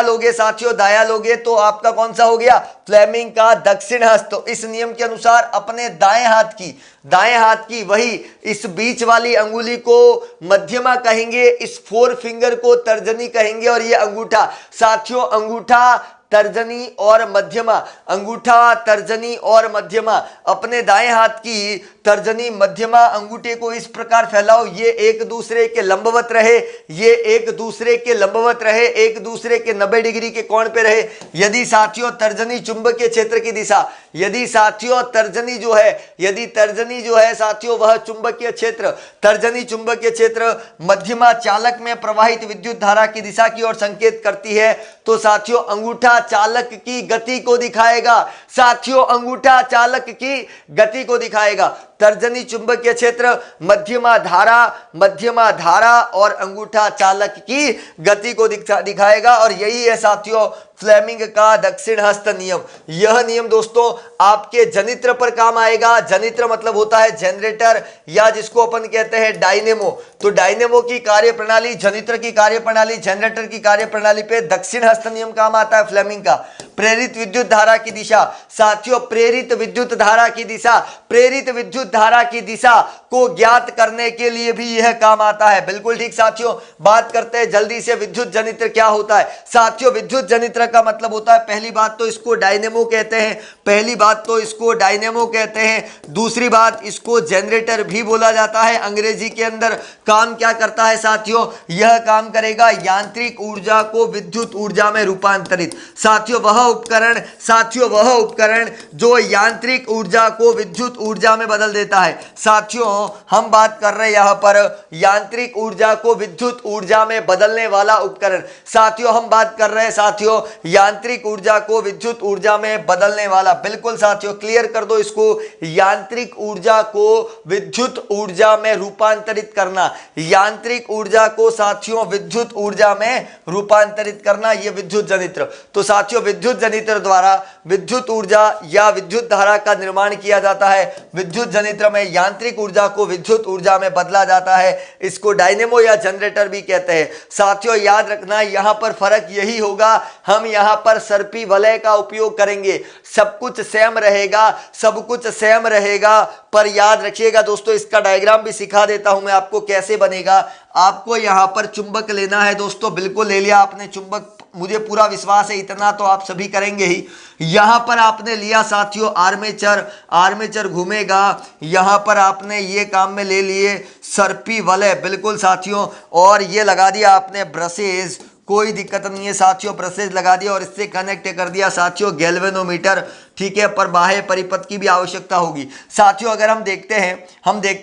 लोगे साथियों, तो आपका कौन सा हो गया? फ्लेमिंग का दक्षिण हस्त। तो इस नियम के अनुसार अपने दाएं हाथ की वही इस बीच वाली अंगुली को मध्यमा कहेंगे, इस फोर फिंगर को तर्जनी कहेंगे, और ये अंगूठा साथियों, अंगूठा तर्जनी और मध्यमा, अपने दाएं हाथ की तर्जनी मध्यमा अंगूठे को इस प्रकार फैलाओ, ये एक दूसरे के लंबवत रहे, एक दूसरे के 90 डिग्री के कोण पे रहे। यदि साथियों तर्जनी चुंबकीय क्षेत्र की दिशा, यदि तर्जनी जो है साथियों वह चुंबकीय क्षेत्र मध्यमा चालक में प्रवाहित विद्युत धारा की दिशा की ओर संकेत करती है, तो साथियों अंगूठा चालक की गति को दिखाएगा। तर्जनी चुंबकीय क्षेत्र मध्यमा धारा और अंगूठा चालक की गति को दिखाएगा, और यही है साथियों फ्लेमिंग का दक्षिण हस्त नियम। यह नियम दोस्तों आपके जनित्र पर काम आएगा। जनित्र मतलब होता है जनरेटर, या जिसको अपन कहते हैं डायनेमो। तो डायनेमो की कार्यप्रणाली, जनित्र की कार्यप्रणाली, जनरेटर की कार्यप्रणाली पे दक्षिण हस्त नियम काम आता है फ्लेमिंग का। प्रेरित विद्युत धारा की दिशा साथियों, प्रेरित विद्युत धारा की दिशा को ज्ञात करने के लिए भी यह काम आता है। बिल्कुल ठीक साथियों। बात करते हैं जल्दी से विद्युत जनित्र क्या होता है। साथियों विद्युत जनित्र का मतलब होता है, पहली बात तो इसको डायनेमो कहते हैं, दूसरी बात इसको जनरेटर भी बोला जाता है अंग्रेजी के अंदर। काम क्या करता है साथियों? यह काम करेगा यांत्रिक ऊर्जा को विद्युत ऊर्जा में रूपांतरित। साथियों वह उपकरण जो यांत्रिक ऊर्जा को विद्युत ऊर्जा में बदल देता है। साथियों हम बात कर रहे हैं यहां पर यांत्रिक ऊर्जा को विद्युत ऊर्जा में बदलने वाला उपकरण। साथियों हम बात कर रहे हैं साथियों यांत्रिक ऊर्जा को विद्युत ऊर्जा में बदलने वाला। बिल्कुल साथियों क्लियर कर दो इसको, यांत्रिक ऊर्जा को विद्युत ऊर्जा में रूपांतरित करना, यांत्रिक ऊर्जा को साथियों विद्युत ऊर्जा में रूपांतरित करना, यह विद्युत जनित्र। तो साथियों विद्युत जनित्र द्वारा विद्युत ऊर्जा या विद्युत धारा का निर्माण किया जाता है। विद्युत जनित्र में यांत्रिक ऊर्जा को विद्युत ऊर्जा में बदला जाता है। इसको डायनेमो या जनरेटर भी कहते हैं। साथियों याद रखना यहां पर फर्क यही होगा, हम यहां पर सर्पी वलय का उपयोग करेंगे। सब कुछ सेम रहेगा, पर याद रखिएगा दोस्तों इसका डायग्राम भी सिखा देता हूं मैं आपको कैसे बनेगा। आपको यहाँ पर चुंबक लेना है दोस्तों, बिल्कुल ले लिया आपने चुंबक, मुझे पूरा विश्वास है इतना तो आप सभी करेंगे ही। यहां पर आपने लिया साथियों आर्मेचर, आर्मेचर घूमेगा, यहां पर आपने ये काम में ले लिए सर्पी वलय, बिल्कुल साथियों, और ये लगा दिया आपने ब्रशेज, कोई दिक्कत नहीं है साथियों, ब्रशेज लगा दिया और इससे कनेक्ट कर दिया साथियों गैल्वेनोमीटर, ठीक है, पर बाह्य परिपथ की भी आवश्यकता होगी साथियों। अगर हम देखते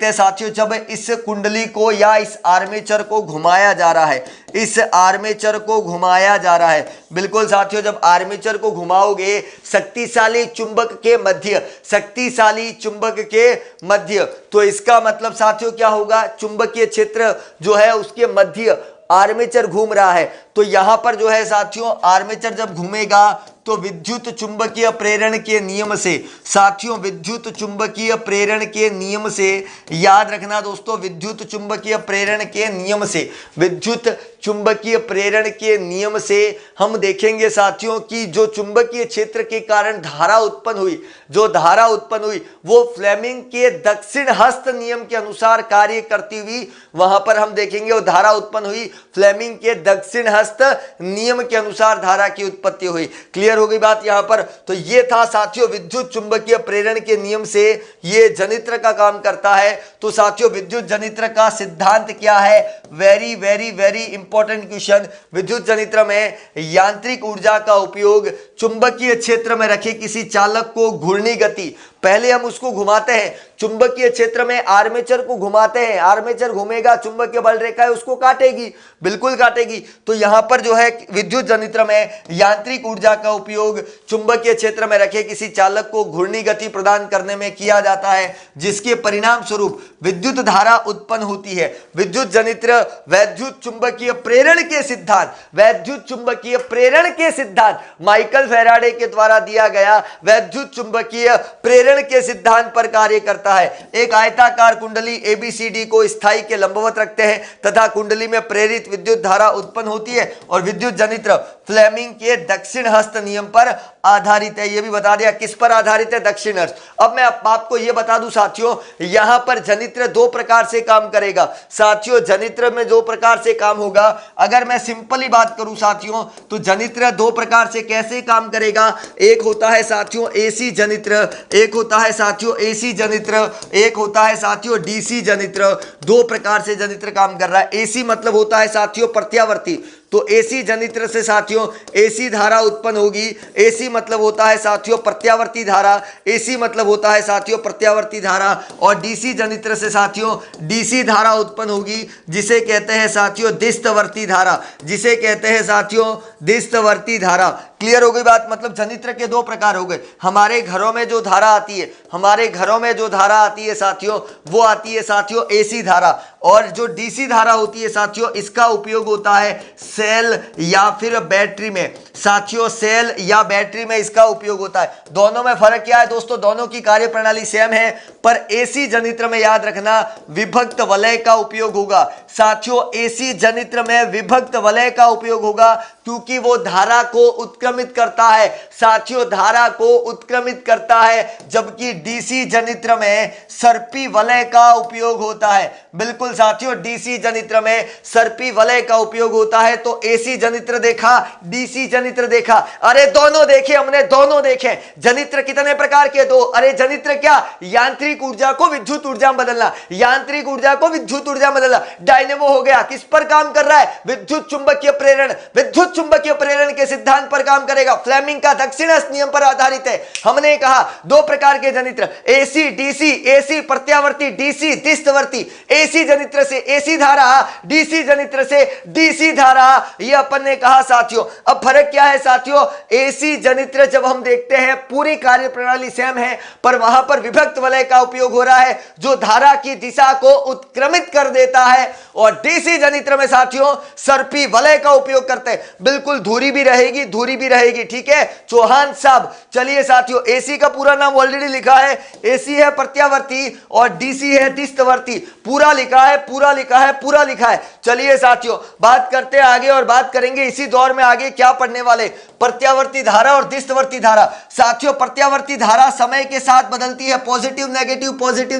हैं साथियों, जब इस कुंडली को या इस आर्मेचर को घुमाया जा रहा है, इस आर्मेचर को घुमाया जा रहा है, बिल्कुल साथियों, जब आर्मेचर को घुमाओगे शक्तिशाली चुंबक के मध्य, शक्तिशाली चुंबक के मध्य, तो इसका मतलब साथियों क्या होगा, चुंबकीय क्षेत्र जो है उसके मध्य आर्मेचर घूम रहा है। तो यहां पर जो है साथियों आर्मेचर जब घूमेगा तो विद्युत चुंबकीय प्रेरण के नियम से साथियों, विद्युत चुंबकीय प्रेरण के नियम से, याद रखना दोस्तों, विद्युत चुंबकीय प्रेरण के नियम से, विद्युत चुंबकीय प्रेरण के नियम से हम देखेंगे साथियों कि जो चुंबकीय क्षेत्र के कारण धारा उत्पन्न हुई, जो धारा उत्पन्न हुई वो फ्लेमिंग के दक्षिण हस्त नियम के अनुसार कार्य करती हुई, वहां पर हम देखेंगे वो धारा उत्पन्न हुई फ्लेमिंग के दक्षिण हस्त नियम के अनुसार धारा की उत्पत्ति हुई। क्लियर हो गई बात यहां पर। तो ये था साथियों विद्युत चुंबकीय प्रेरण के नियम से ये जनित्र का काम करता है। तो साथियों विद्युत जनित्र का सिद्धांत क्या है, very very very important question. विद्युत जनित्र में यांत्रिक ऊर्जा का उपयोग चुंबकीय क्षेत्र में रखे किसी चालक को घूर्णी गति, पहले हम उसको घुमाते हैं चुंबकीय क्षेत्र में, आर्मेचर को घुमाते हैं, आर्मेचर घूमेगा, चुंबकीय बल रेखा है उसको काटेगी, बिल्कुल काटेगी। तो यहां पर जो है विद्युत जनित्र में यांत्रिक ऊर्जा का उपयोग चुंबकीय क्षेत्र में रखे किसी चालक को घूर्णी गति प्रदान करने में किया जाता है, जिसके परिणाम स्वरूप विद्युत धारा उत्पन्न होती है। विद्युत जनित्र वैद्युत चुंबकीय प्रेरण के सिद्धांत, वैद्युत चुंबकीय प्रेरण के सिद्धांत माइकल फैराडे के द्वारा दिया गया वैद्युत चुंबकीय प्रेरण के सिद्धांत पर कार्य करता है। एक आयताकार कुंडली एबीसीडी को स्थायी के लंबवत रखते हैं तथा कुंडली में प्रेरित विद्युत धारा उत्पन्न होती है और विद्युत जनित्र फ्लेमिंग के दक्षिण हस्त नियम पर आधारित है। यह भी बता दिया किस पर आधारित है, दक्षिण हस्त। अब मैं आपको यह बता दूं साथियों, यहां पर जनित्र दो प्रकार से काम करेगा साथियों। जनित्र में दो प्रकार से काम होगा। अगर मैं सिंपली बात करूं साथियों तो जनित्र दो प्रकार से कैसे काम करेगा, एक होता है साथियों एसी जनित्र, एक होता है साथियों एसी जनित्र, एक होता है साथियों डीसी जनित्र। दो प्रकार से जनित्र काम कर रहा है। एसी मतलब होता है साथियों प्रत्यावर्ती, तो एसी जनित्र से साथियों एसी धारा उत्पन्न होगी। एसी मतलब होता है साथियों प्रत्यावर्ती धारा, एसी मतलब होता है साथियों प्रत्यावर्ती धारा। और डीसी जनित्र से साथियों डीसी धारा उत्पन्न होगी, जिसे कहते हैं साथियों दिस्तवर्ती धारा, जिसे कहते हैं साथियों दिस्तवर्ती धारा। क्लियर हो गई बात। मतलब जनित्र के दो प्रकार हो गए। हमारे घरों में जो धारा आती है, हमारे घरों में जो धारा आती है साथियों, वो आती है साथियों एसी धारा। और जो डीसी धारा होती है साथियों, इसका उपयोग होता है सेल या फिर बैटरी में साथियों, सेल या बैटरी में इसका उपयोग होता है। दोनों में फर्क क्या है दोस्तों, दोनों की कार्यप्रणाली सेम है, पर एसी जनित्र में याद रखना विभक्त वलय का उपयोग होगा साथियों। एसी जनित्र में विभक्त वलय का उपयोग होगा क्योंकि वो धारा को उत्क्रमित करता है साथियों, धारा को उत्क्रमित करता है। जबकि डीसी जनित्र में सर्पी वलय का उपयोग होता है। बिल्कुल साथियों, डीसी जनित्र में सर्पी वलय का उपयोग होता है। तो एसी जनित्र देखा, डीसी जनित्र देखा, अरे दोनों देखे हमने, दोनों देखे। जनित्र कितने प्रकार के, दो। अरे जनित्र क्या, यांत्रिक ऊर्जा को विद्युत ऊर्जा में बदलना, यांत्रिक ऊर्जा को विद्युत ऊर्जा में बदलना। डायनेमो हो गया, किस पर काम कर रहा है, विद्युत चुंबकीय प्रेरण, विद्युत चुंबकीय प्रेरण के सिद्धांत पर काम करेगा। फ्लेमिंग का दक्षिण हस्त नियम पर आधारित है। हमने कहा दो प्रकार के जनित्र, एसी डीसी, एसी प्रत्यावर्ती, डीसी दिस्तवर्ती। एसी जनित्र से एसी धारा, डीसी जनित्र से डीसी धारा, यह अपन ने कहा साथियों। अब फर्क क्या है साथियों, एसी जनित्र जब हम देखते हैं पूरी कार्यप्रणाली सेम है, पर वहां पर विभक्त वलय का उपयोग हो रहा है जो धारा की दिशा को उत्क्रमित कर देता है। और डीसी जनित्र में साथियों सर्पी वलय का उपयोग करते हैं। बिल्कुल धुरी भी रहेगी, धुरी भी रहेगी, ठीक है चौहान साहब। चलिए साथियों, एसी का पूरा नाम ऑलरेडी लिखा है, एसी है प्रत्यावर्ती और डीसी है दिस्तवर्ती। पूरा लिखा है, पूरा लिखा है, पूरा लिखा है। चलिए साथियों बात करते हैं आगे, और बात करेंगे इसी दौर में आगे क्या पढ़ने वाले प्रत्यावर्ती धारा और दिस्तवर्ती धारा। साथियों साथियों प्रत्यावर्ती धारा समय के साथ बदलती है, पॉजिटिव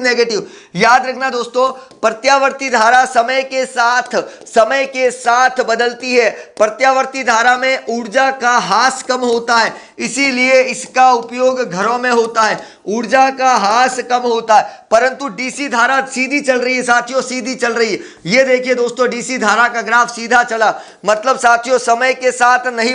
नेगेटिव। याद रखना दोस्तों, प्रत्यावर्ती धारा समय के साथ बदलती है। प्रत्यावर्ती धारा में ऊर्जा का ह्रास कम होता है, इसीलिए इसका उपयोग घरों में होता है। ऊर्जा का ह्रास कम होता है, परंतु डीसी धारा सीधी चल रही है साथियों, सीधी चल रही है। ये देखिए दोस्तों, डीसी धारा का ग्राफ सीधा चला, मतलब साथियों समय के साथ नहीं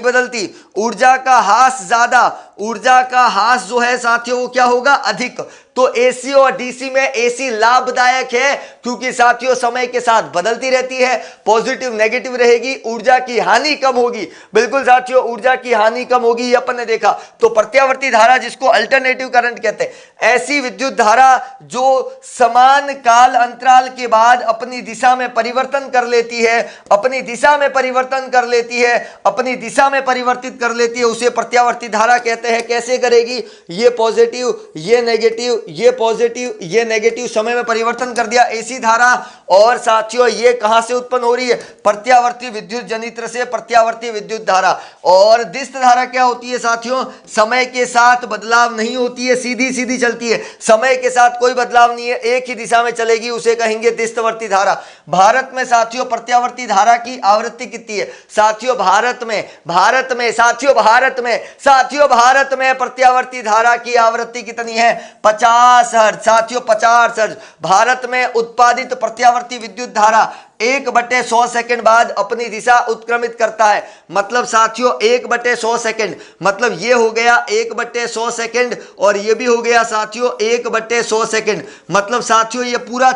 बदलती। ऊर्जा का ह्रास ज्यादा, ऊर्जा का ह्रास जो है साथियों वो क्या होगा, अधिक। तो एसी और डीसी में एसी लाभदायक है, क्योंकि साथियों समय के साथ बदलती रहती है, पॉजिटिव नेगेटिव रहेगी, ऊर्जा की हानि कम होगी। बिल्कुल साथियों, ऊर्जा की हानि कम होगी, ये अपन ने देखा। तो प्रत्यावर्ती धारा जिसको अल्टरनेटिव करंट कहते हैं, ऐसी विद्युत धारा जो समान काल अंतराल के बाद अपनी दिशा में परिवर्तन कर लेती है, उसे प्रत्यावर्ती धारा कहते हैं। कैसे करेगी, ये पॉजिटिव, ये नेगेटिव, ये पॉजिटिव, ये नेगेटिव, समय में परिवर्तन कर दिया एसी धारा। और साथियों ये कहां से उत्पन्न हो रही है, प्रत्यावर्ती विद्युत जनित्र से प्रत्यावर्ती विद्युत धारा। और दिस्त धारा क्या होती है साथियों, समय के साथ बदलाव नहीं होती है, सीधी चलती है, समय के साथ कोई बदलाव नहीं है, एक ही दिशा में चलेगी, उसे कहेंगे दिस्तवर्ती धारा। भारत में साथियों प्रत्यावर्ती धारा की आवृत्ति कितनी है साथियों, भारत में प्रत्यावर्ती धारा की आवृत्ति कितनी है, 50 हर्ट्ज साथियों, 50 हर्ट्ज। भारत में उत्पादित प्रत्यावर्ती विद्युत धारा 1/100 सेकंड बाद अपनी दिशा उत्क्रमित करता है। मतलब साथियों 1/100 सेकंड, मतलब ये हो गया 1/100 सेकंड और ये भी हो गया साथियों 1/100 सेकंड। मतलब साथियों ये पूरा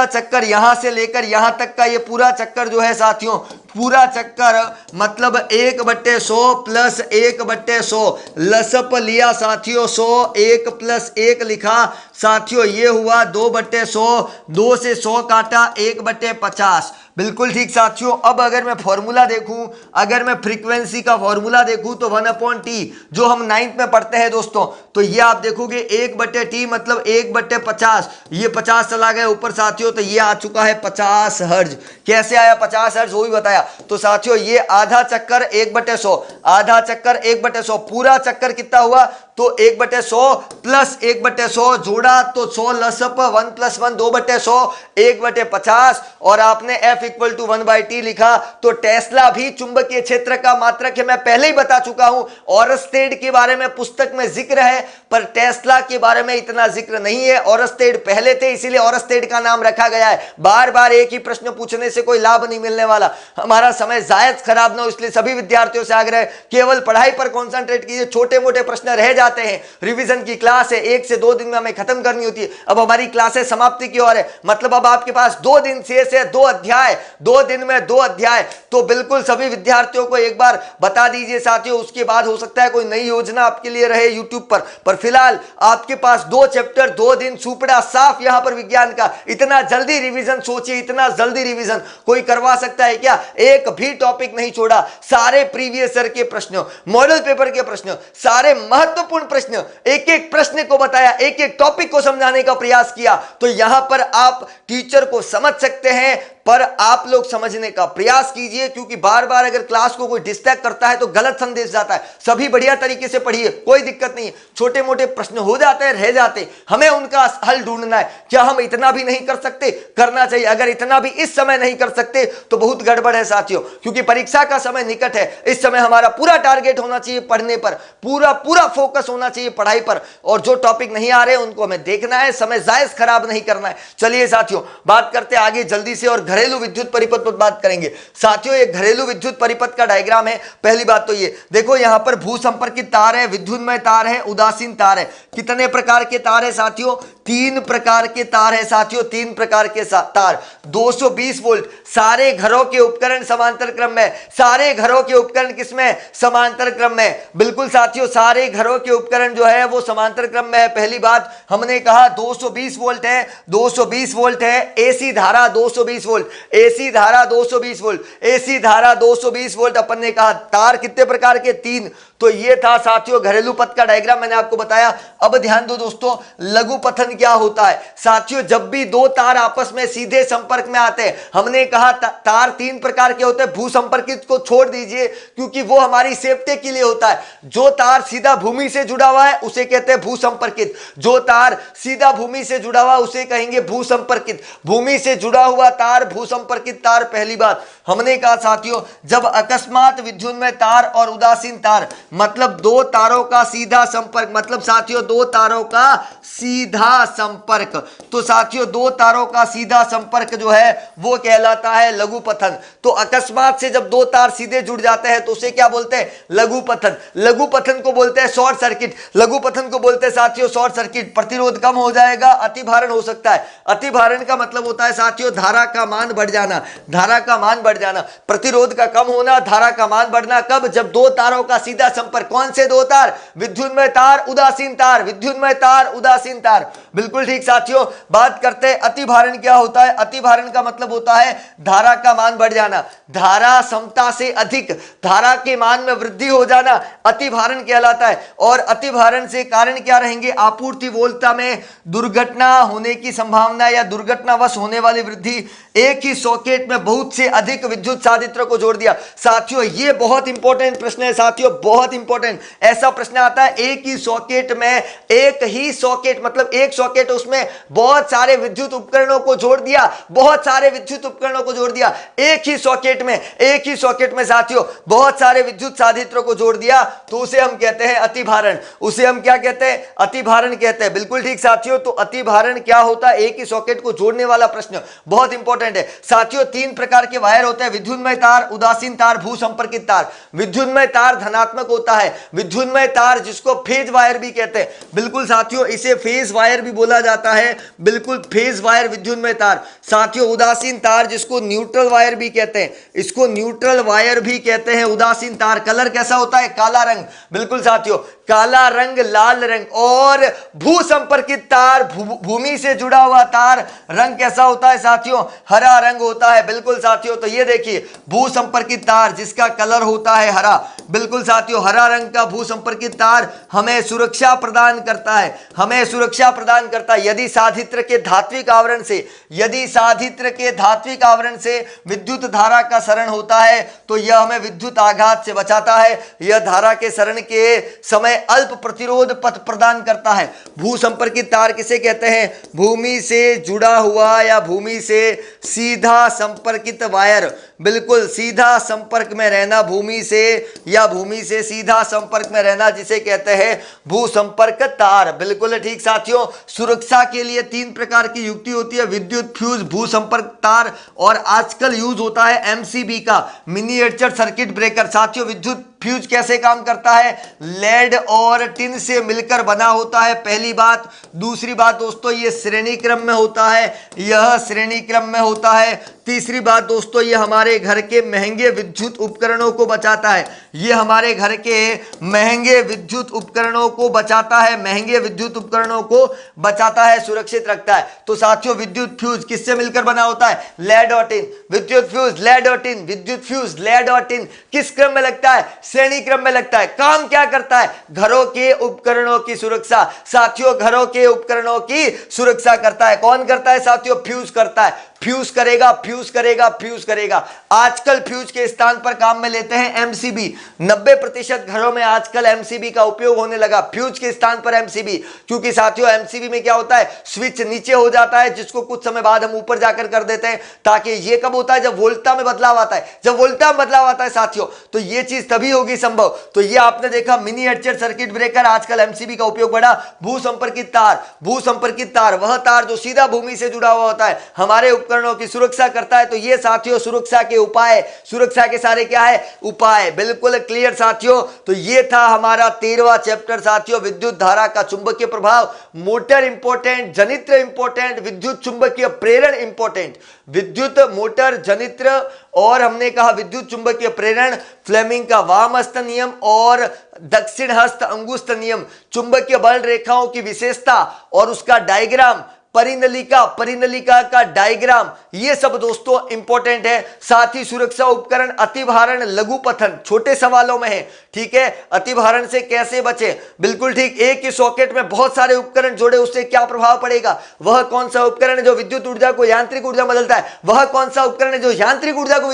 चक्कर यहां से लेकर यहां तक का ये पूरा चक्कर जो है साथियों, पूरा चक्कर मतलब 1/100 प्लस 1/100 लसप लिया साथियों, 100 1 + 1 लिखा साथियों, ये हुआ 2/100, 2 से 100 काटा 1/50। बिल्कुल ठीक साथियों। अब अगर मैं फॉर्मूला देखूं, अगर मैं फ्रीक्वेंसी का फॉर्मूला देखूं तो 1/T जो हम 9th में पढ़ते हैं दोस्तों, तो ये आप देखोगे 1/T मतलब 1/50, ये 50 चला गया ऊपर साथियों, तो ये आ चुका है 50 हर्ज। कैसे आया 50 हर्ज वो भी बताया। तो साथियों ये आधा चक्कर 1/100, आधा चक्कर 1/100, पूरा चक्कर कितना हुआ, तो 1/100 प्लस 1/100 जोड़ा तो 100 लसप 1 + 1 2/100 1/50 और आपने F = 1/T लिखा। तो टेस्ला भी चुंबकीय क्षेत्र का मात्रक है, मैं पहले ही बता चुका हूं। ओरस्टेड के बारे में पुस्तक में जिक्र है, पर टेस्ला के बारे में इतना जिक्र नहीं है। ओरस्टेड पहले थे, इसीलिए ओरस्टेड का नाम रखा गया है। बार बार एक ही प्रश्न पूछने से कोई लाभ नहीं मिलने वाला, हमारा समय जायज खराब ना हो, इसलिए सभी विद्यार्थियों से आग्रह है केवल पढ़ाई पर कॉन्सेंट्रेट कीजिए। छोटे मोटे प्रश्न रह जाते हैं, रिवीजन की क्लास है, 1 से 2 दिन में हमें खत्म करनी होती है। अब हमारी क्लासेस समाप्ति की ओर है, मतलब अब आपके पास 2 दिन शेष है, 2 अध्याय, 2 दिन में 2 अध्याय। तो बिल्कुल सभी विद्यार्थियों को एक बार बता दीजिए साथियों, उसके बाद हो सकता है कोई नई योजना आपके लिए रहे यूट्यूब पर फिलहाल आपके पास 2 चैप्टर, 2 दिन, सुपड़ा साफ यहां पर विज्ञान का। इतना जल्दी रिवीजन सोचिए, इतना जल्दी रिवीजन कोई करवा सकता है क्या? एक भी टॉपिक नहीं छोड़ा, सारे प्रीवियस ईयर के प्रश्न, मॉडल पेपर के प्रश्न, सारे महत्वपूर्ण प्रश्न, एक एक प्रश्न को बताया, एक एक टॉपिक को समझाने का प्रयास किया। तो यहां पर आप टीचर को समझ सकते हैं, पर आप लोग समझने का प्रयास कीजिए, क्योंकि बार बार अगर क्लास को कोई डिस्ट्रैक्ट करता है तो गलत संदेश जाता है। सभी बढ़िया तरीके से पढ़िए, कोई दिक्कत नहीं है। छोटे मोटे प्रश्न हो जाते हैं, रह जाते, हमें उनका हल ढूंढना है। क्या हम इतना भी नहीं कर सकते? करना चाहिए। अगर इतना भी इस समय नहीं कर सकते तो बहुत गड़बड़ है साथियों, क्योंकि परीक्षा का समय निकट है। इस समय हमारा पूरा टारगेट होना चाहिए पढ़ने पर, पूरा फोकस होना चाहिए पढ़ाई पर, और जो टॉपिक नहीं आ रहे उनको हमें देखना है, समय जायज खराब नहीं करना है। चलिए साथियों बात करते हैं आगे जल्दी से, और घरेलू विद्युत परिपथ पर बात करेंगे। साथियों ये घरेलू विद्युत परिपथ का डायग्राम है। पहली बात तो ये देखो, यहां पर भू संपर्कित तार है, विद्युतमय तार है, उदासीन तार है। कितने प्रकार के तार है साथियों? 3 प्रकार के तार है साथियों, 3 प्रकार के तार। 220 वोल्ट, सारे घरों के उपकरण समांतर क्रम में, सारे घरों के उपकरण किसमें? समांतर क्रम में। बिल्कुल साथियों सारे घरों के उपकरण जो है वो समांतर क्रम में है। पहली बात हमने कहा 220 वोल्ट है, 220 वोल्ट है, एसी धारा 220 वोल्ट। वोल्ट, एसी धारा 220 वोल्ट, एसी धारा 220 वोल्ट। अपन ने कहा तार कितने प्रकार के, 3। तो ये था साथियों घरेलू पथ का डायग्राम, मैंने आपको बताया। अब ध्यान दो दोस्तों, लघु पथन क्या होता है। साथियों जब भी दो तार आपस में सीधे संपर्क में आते हैं, हमने कहा तार 3 प्रकार के होते हैं। भू संपर्कित को छोड़ दीजिए क्योंकि वो हमारी सेफ्टी के लिए होता है। जो तार सीधा भूमि से जुड़ा हुआ है उसे कहते हैं भू संपर्कित, जो तार सीधा भूमि से जुड़ा हुआ उसे कहेंगे भू संपर्कित। भूमि से जुड़ा हुआ तार भू संपर्कित तार। पहली बात हमने कहा साथियों, जब अकस्मात विद्युन्मय तार और उदासीन तार, मतलब दो तारों का सीधा संपर्क, मतलब साथियों दो तारों का सीधा संपर्क, तो साथियों दो तारों का सीधा संपर्क जो है वो कहलाता है लघु पथन। तो अकस्मात से जब दो तार सीधे जुड़ जाते हैं तो उसे क्या बोलते हैं, लघु पथन। लघु पथन को बोलते हैं शॉर्ट सर्किट, लघु पथन को बोलते हैं साथियों शॉर्ट सर्किट। प्रतिरोध कम हो जाएगा, अतिभारण हो सकता है। अतिभारण का मतलब होता है साथियों धारा का मान बढ़ जाना, धारा का मान बढ़ जाना। प्रतिरोध का कम होना, धारा का मान बढ़ना। कब, जब दो तारों का सीधा संपर्क। कौन से दो तार, विद्युन्मय तार उदासीन तार, विद्युन्मय तार उदासीन तार। बिल्कुल ठीक साथियों। बात करते हैं अतिभारण क्या होता है। अतिभारण का मतलब होता है धारा का मान बढ़ जाना, धारा क्षमता से अधिक धारा के मान में वृद्धि हो जाना, अतिभारण कहलाता है। और अतिभारण से कारण क्या रहेंगे, आपूर्ति वोल्टता में दुर्घटना होने की संभावना या दुर्घटनावश होने वाली वृद्धि। एक ही सॉकेट में बहुत से अधिक विद्युत साधित्र को जोड़ दिया। साथियों ये बहुत इंपॉर्टेंट प्रश्न है, साथियों बहुत इंपॉर्टेंट। ऐसा प्रश्न आता है, एक ही सॉकेट में, एक ही सॉकेट मतलब एक सॉकेट, उसमें बहुत सारे विद्युत उपकरणों को जोड़ दिया, बहुत सारे विद्युत उपकरणों को जोड़ दिया। एक ही सॉकेट में, एक ही सॉकेट में साथियों बहुत सारे विद्युत साधित्रों को जोड़ दिया, तो उसे हम कहते हैं अतिभारण। उसे हम क्या कहते हैं, अतिभारण कहते हैं। बिल्कुल ठीक साथियों। तो अतिभारण क्या होता है, एक ही सॉकेट को जोड़ने वाला प्रश्न, बहुत इंपॉर्टेंट है साथियों। 3 प्रकार के वायर होते हैं, विद्युन्मय तार, उदासीन तार, भू संपर्कित तार। विद्युन्मय तार धनात्मक होता है, विद्युन्मय तार जिसको फेज वायर भी कहते हैं। बिल्कुल साथियों, इसे फेज वायर भी बोला जाता है। बिल्कुल फेज वायर विद्युन्मय तार। साथियों उदासीन तार जिसको न्यूट्रल वायर भी कहते हैं, इसको न्यूट्रल वायर भी कहते हैं उदासीन तार। कलर कैसा होता है, काला रंग। बिल्कुल साथियों, काला रंग, लाल रंग। और भू संपर्कित तार, भूमि से जुड़ा हुआ तार, रंग कैसा होता है साथियों, हरा रंग होता है। बिल्कुल साथियों। तो ये देखिए भू संपर्कित तार जिसका कलर होता है हरा। बिल्कुल साथियों, हरा रंग का भू संपर्कित तार हमें सुरक्षा प्रदान करता है, हमें सुरक्षा प्रदान करता है। यदि साधित्र के धात्विक आवरण से, यदि साधित्र के धात्विक आवरण से विद्युत धारा का सरण होता है तो यह हमें विद्युत आघात से बचाता है। यह धारा के सरण के समय अल्प प्रतिरोध पथ प्रदान करता है। भू संपर्कित तार किसे कहते हैं, भूमि से जुड़ा हुआ या भूमि से सीधा संपर्कित वायर। बिल्कुल सीधा संपर्क में रहना भूमि से, या भूमि से सीधा संपर्क में रहना जिसे कहते हैं भू संपर्क तार। बिल्कुल ठीक साथियों। सुरक्षा के लिए 3 प्रकार की युक्ति होती है, विद्युत फ्यूज, भू संपर्क तार, और आजकल यूज होता है एमसीबी का, मिनिएचर सर्किट ब्रेकर। साथियों विद्युत फ्यूज कैसे काम करता है, लेड और टिन से मिलकर बना होता है, पहली बात। दूसरी बात दोस्तों, ये श्रेणी क्रम में होता है, यह श्रेणी क्रम में होता है। तीसरी बात दोस्तों, ये हमारे घर के महंगे विद्युत उपकरणों को बचाता है, ये हमारे घर के महंगे विद्युत उपकरणों को बचाता है, महंगे विद्युत उपकरणों को बचाता है, सुरक्षित रखता है। तो साथियों विद्युत फ्यूज किससे मिलकर बना होता है, लेड और टिन। विद्युत फ्यूज लेड और टिन, विद्युत फ्यूज लेड और टिन किस क्रम में लगता है, श्रेणी क्रम में लगता है। काम क्या करता है, घरों के उपकरणों की सुरक्षा। साथियों घरों के उपकरणों की सुरक्षा करता है। कौन करता है साथियों, फ्यूज करता है। फ्यूज करेगा, फ्यूज करेगा, फ्यूज करेगा। आजकल फ्यूज के स्थान पर काम में लेते हैं एमसीबी। 90% घरों में आजकल एमसीबी का उपयोग होने लगा, फ्यूज के स्थान पर एमसीबी। क्योंकि साथियों एमसीबी में क्या होता है, स्विच नीचे हो जाता है जिसको कुछ समय बाद हम ऊपर जाकर कर देते हैं, ताकि ये कब होता है, जब वोल्टता में बदलाव आता है। जब वोल्टता में बदलाव आता है साथियों, तो ये चीज तभी होगी संभव। तो ये आपने देखा मिनिएचर सर्किट ब्रेकर, आजकल एमसीबी का उपयोग बढ़ा। भू संपर्कित तार, भू संपर्कित तार वह तार जो सीधा भूमि से जुड़ा हुआ होता है, हमारे उपकरणों की सुरक्षा करता है। तो ये साथियों सुरक्षा के उपाय, सुरक्षा के सारे क्या है, उपाय। बिल्कुल क्लियर साथियों। तो ये था हमारा 13वां चैप्टर साथियों, विद्युत धारा का चुंबकीय प्रभाव। मोटर इंपॉर्टेंट, जनित्र इंपॉर्टेंट, विद्युत चुंबकीय प्रेरण इंपॉर्टेंट। विद्युत मोटर जनित्र और हमने कहा विद्युत चुंबकीय प्रेरण, फ्लेमिंग का वाम हस्त नियम और दक्षिण हस्त अंगुष्ठ नियम, चुंबकीय बल रेखाओं की विशेषता और उसका डायग्राम, परिनलिका, परिनलिका का डायग्राम, ये सब दोस्तों इंपॉर्टेंट है। साथ ही सुरक्षा उपकरण, अतिभारण, लघु पठन छोटे सवालों में है, ठीक है। अतिभारण से कैसे बचे, बिल्कुल ठीक। एक ही सॉकेट में बहुत सारे उपकरण जोड़े, उससे क्या प्रभाव पड़ेगा। वह कौन सा उपकरण है जो विद्युत ऊर्जा को यांत्रिक ऊर्जा में बदलता है, वह कौन सा उपकरण है जो यांत्रिक ऊर्जा को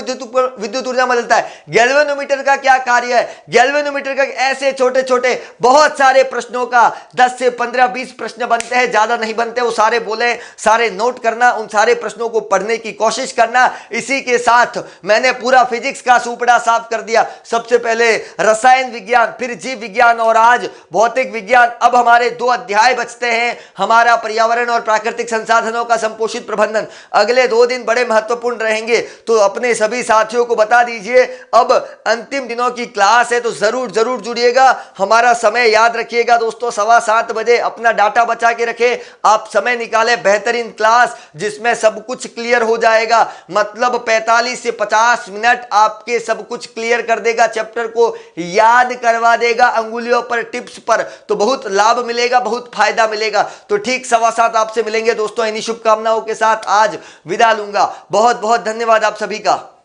विद्युत ऊर्जा में बदलता है। गैल्वेनोमीटर का क्या कार्य है, गैल्वेनोमीटर का, ऐसे छोटे छोटे बहुत सारे प्रश्नों का 10 से 15-20 प्रश्न बनते हैं, ज्यादा नहीं बनते। वो सारे बोले, सारे नोट करना, उन सारे प्रश्नों को पढ़ने की कोशिश करना। इसी के साथ मैंने पूरा फिजिक्स का सुपड़ा साफ कर दिया। सबसे पहले रसायन विज्ञान, फिर जीव विज्ञान और आज भौतिक विज्ञान। अब हमारे 2 अध्याय बचते हैं, हमारा पर्यावरण और प्राकृतिक संसाधनों का संपोषित प्रबंधन। अगले 2 दिन बड़े महत्वपूर्ण रहेंगे, तो अपने सभी साथियों को बता दीजिए। अब अंतिम दिनों की क्लास है, तो जरूर जरूर जुड़िएगा। हमारा समय याद रखिएगा दोस्तों, 7:15 बजे अपना डाटा बचा के रखें। आप समय निकाले, बेहतरीन क्लास जिसमें सब कुछ क्लियर हो जाएगा। मतलब 45 से 50 मिनट आपके सब कुछ क्लियर कर देगा, चैप्टर को याद करवा देगा अंगुलियों पर, टिप्स पर। तो बहुत लाभ मिलेगा, बहुत फायदा मिलेगा। तो ठीक 7:15 आपसे मिलेंगे दोस्तों। इन्हीं शुभकामनाओं के साथ आज विदा लूंगा। बहुत बहुत धन्यवाद आप सभी का।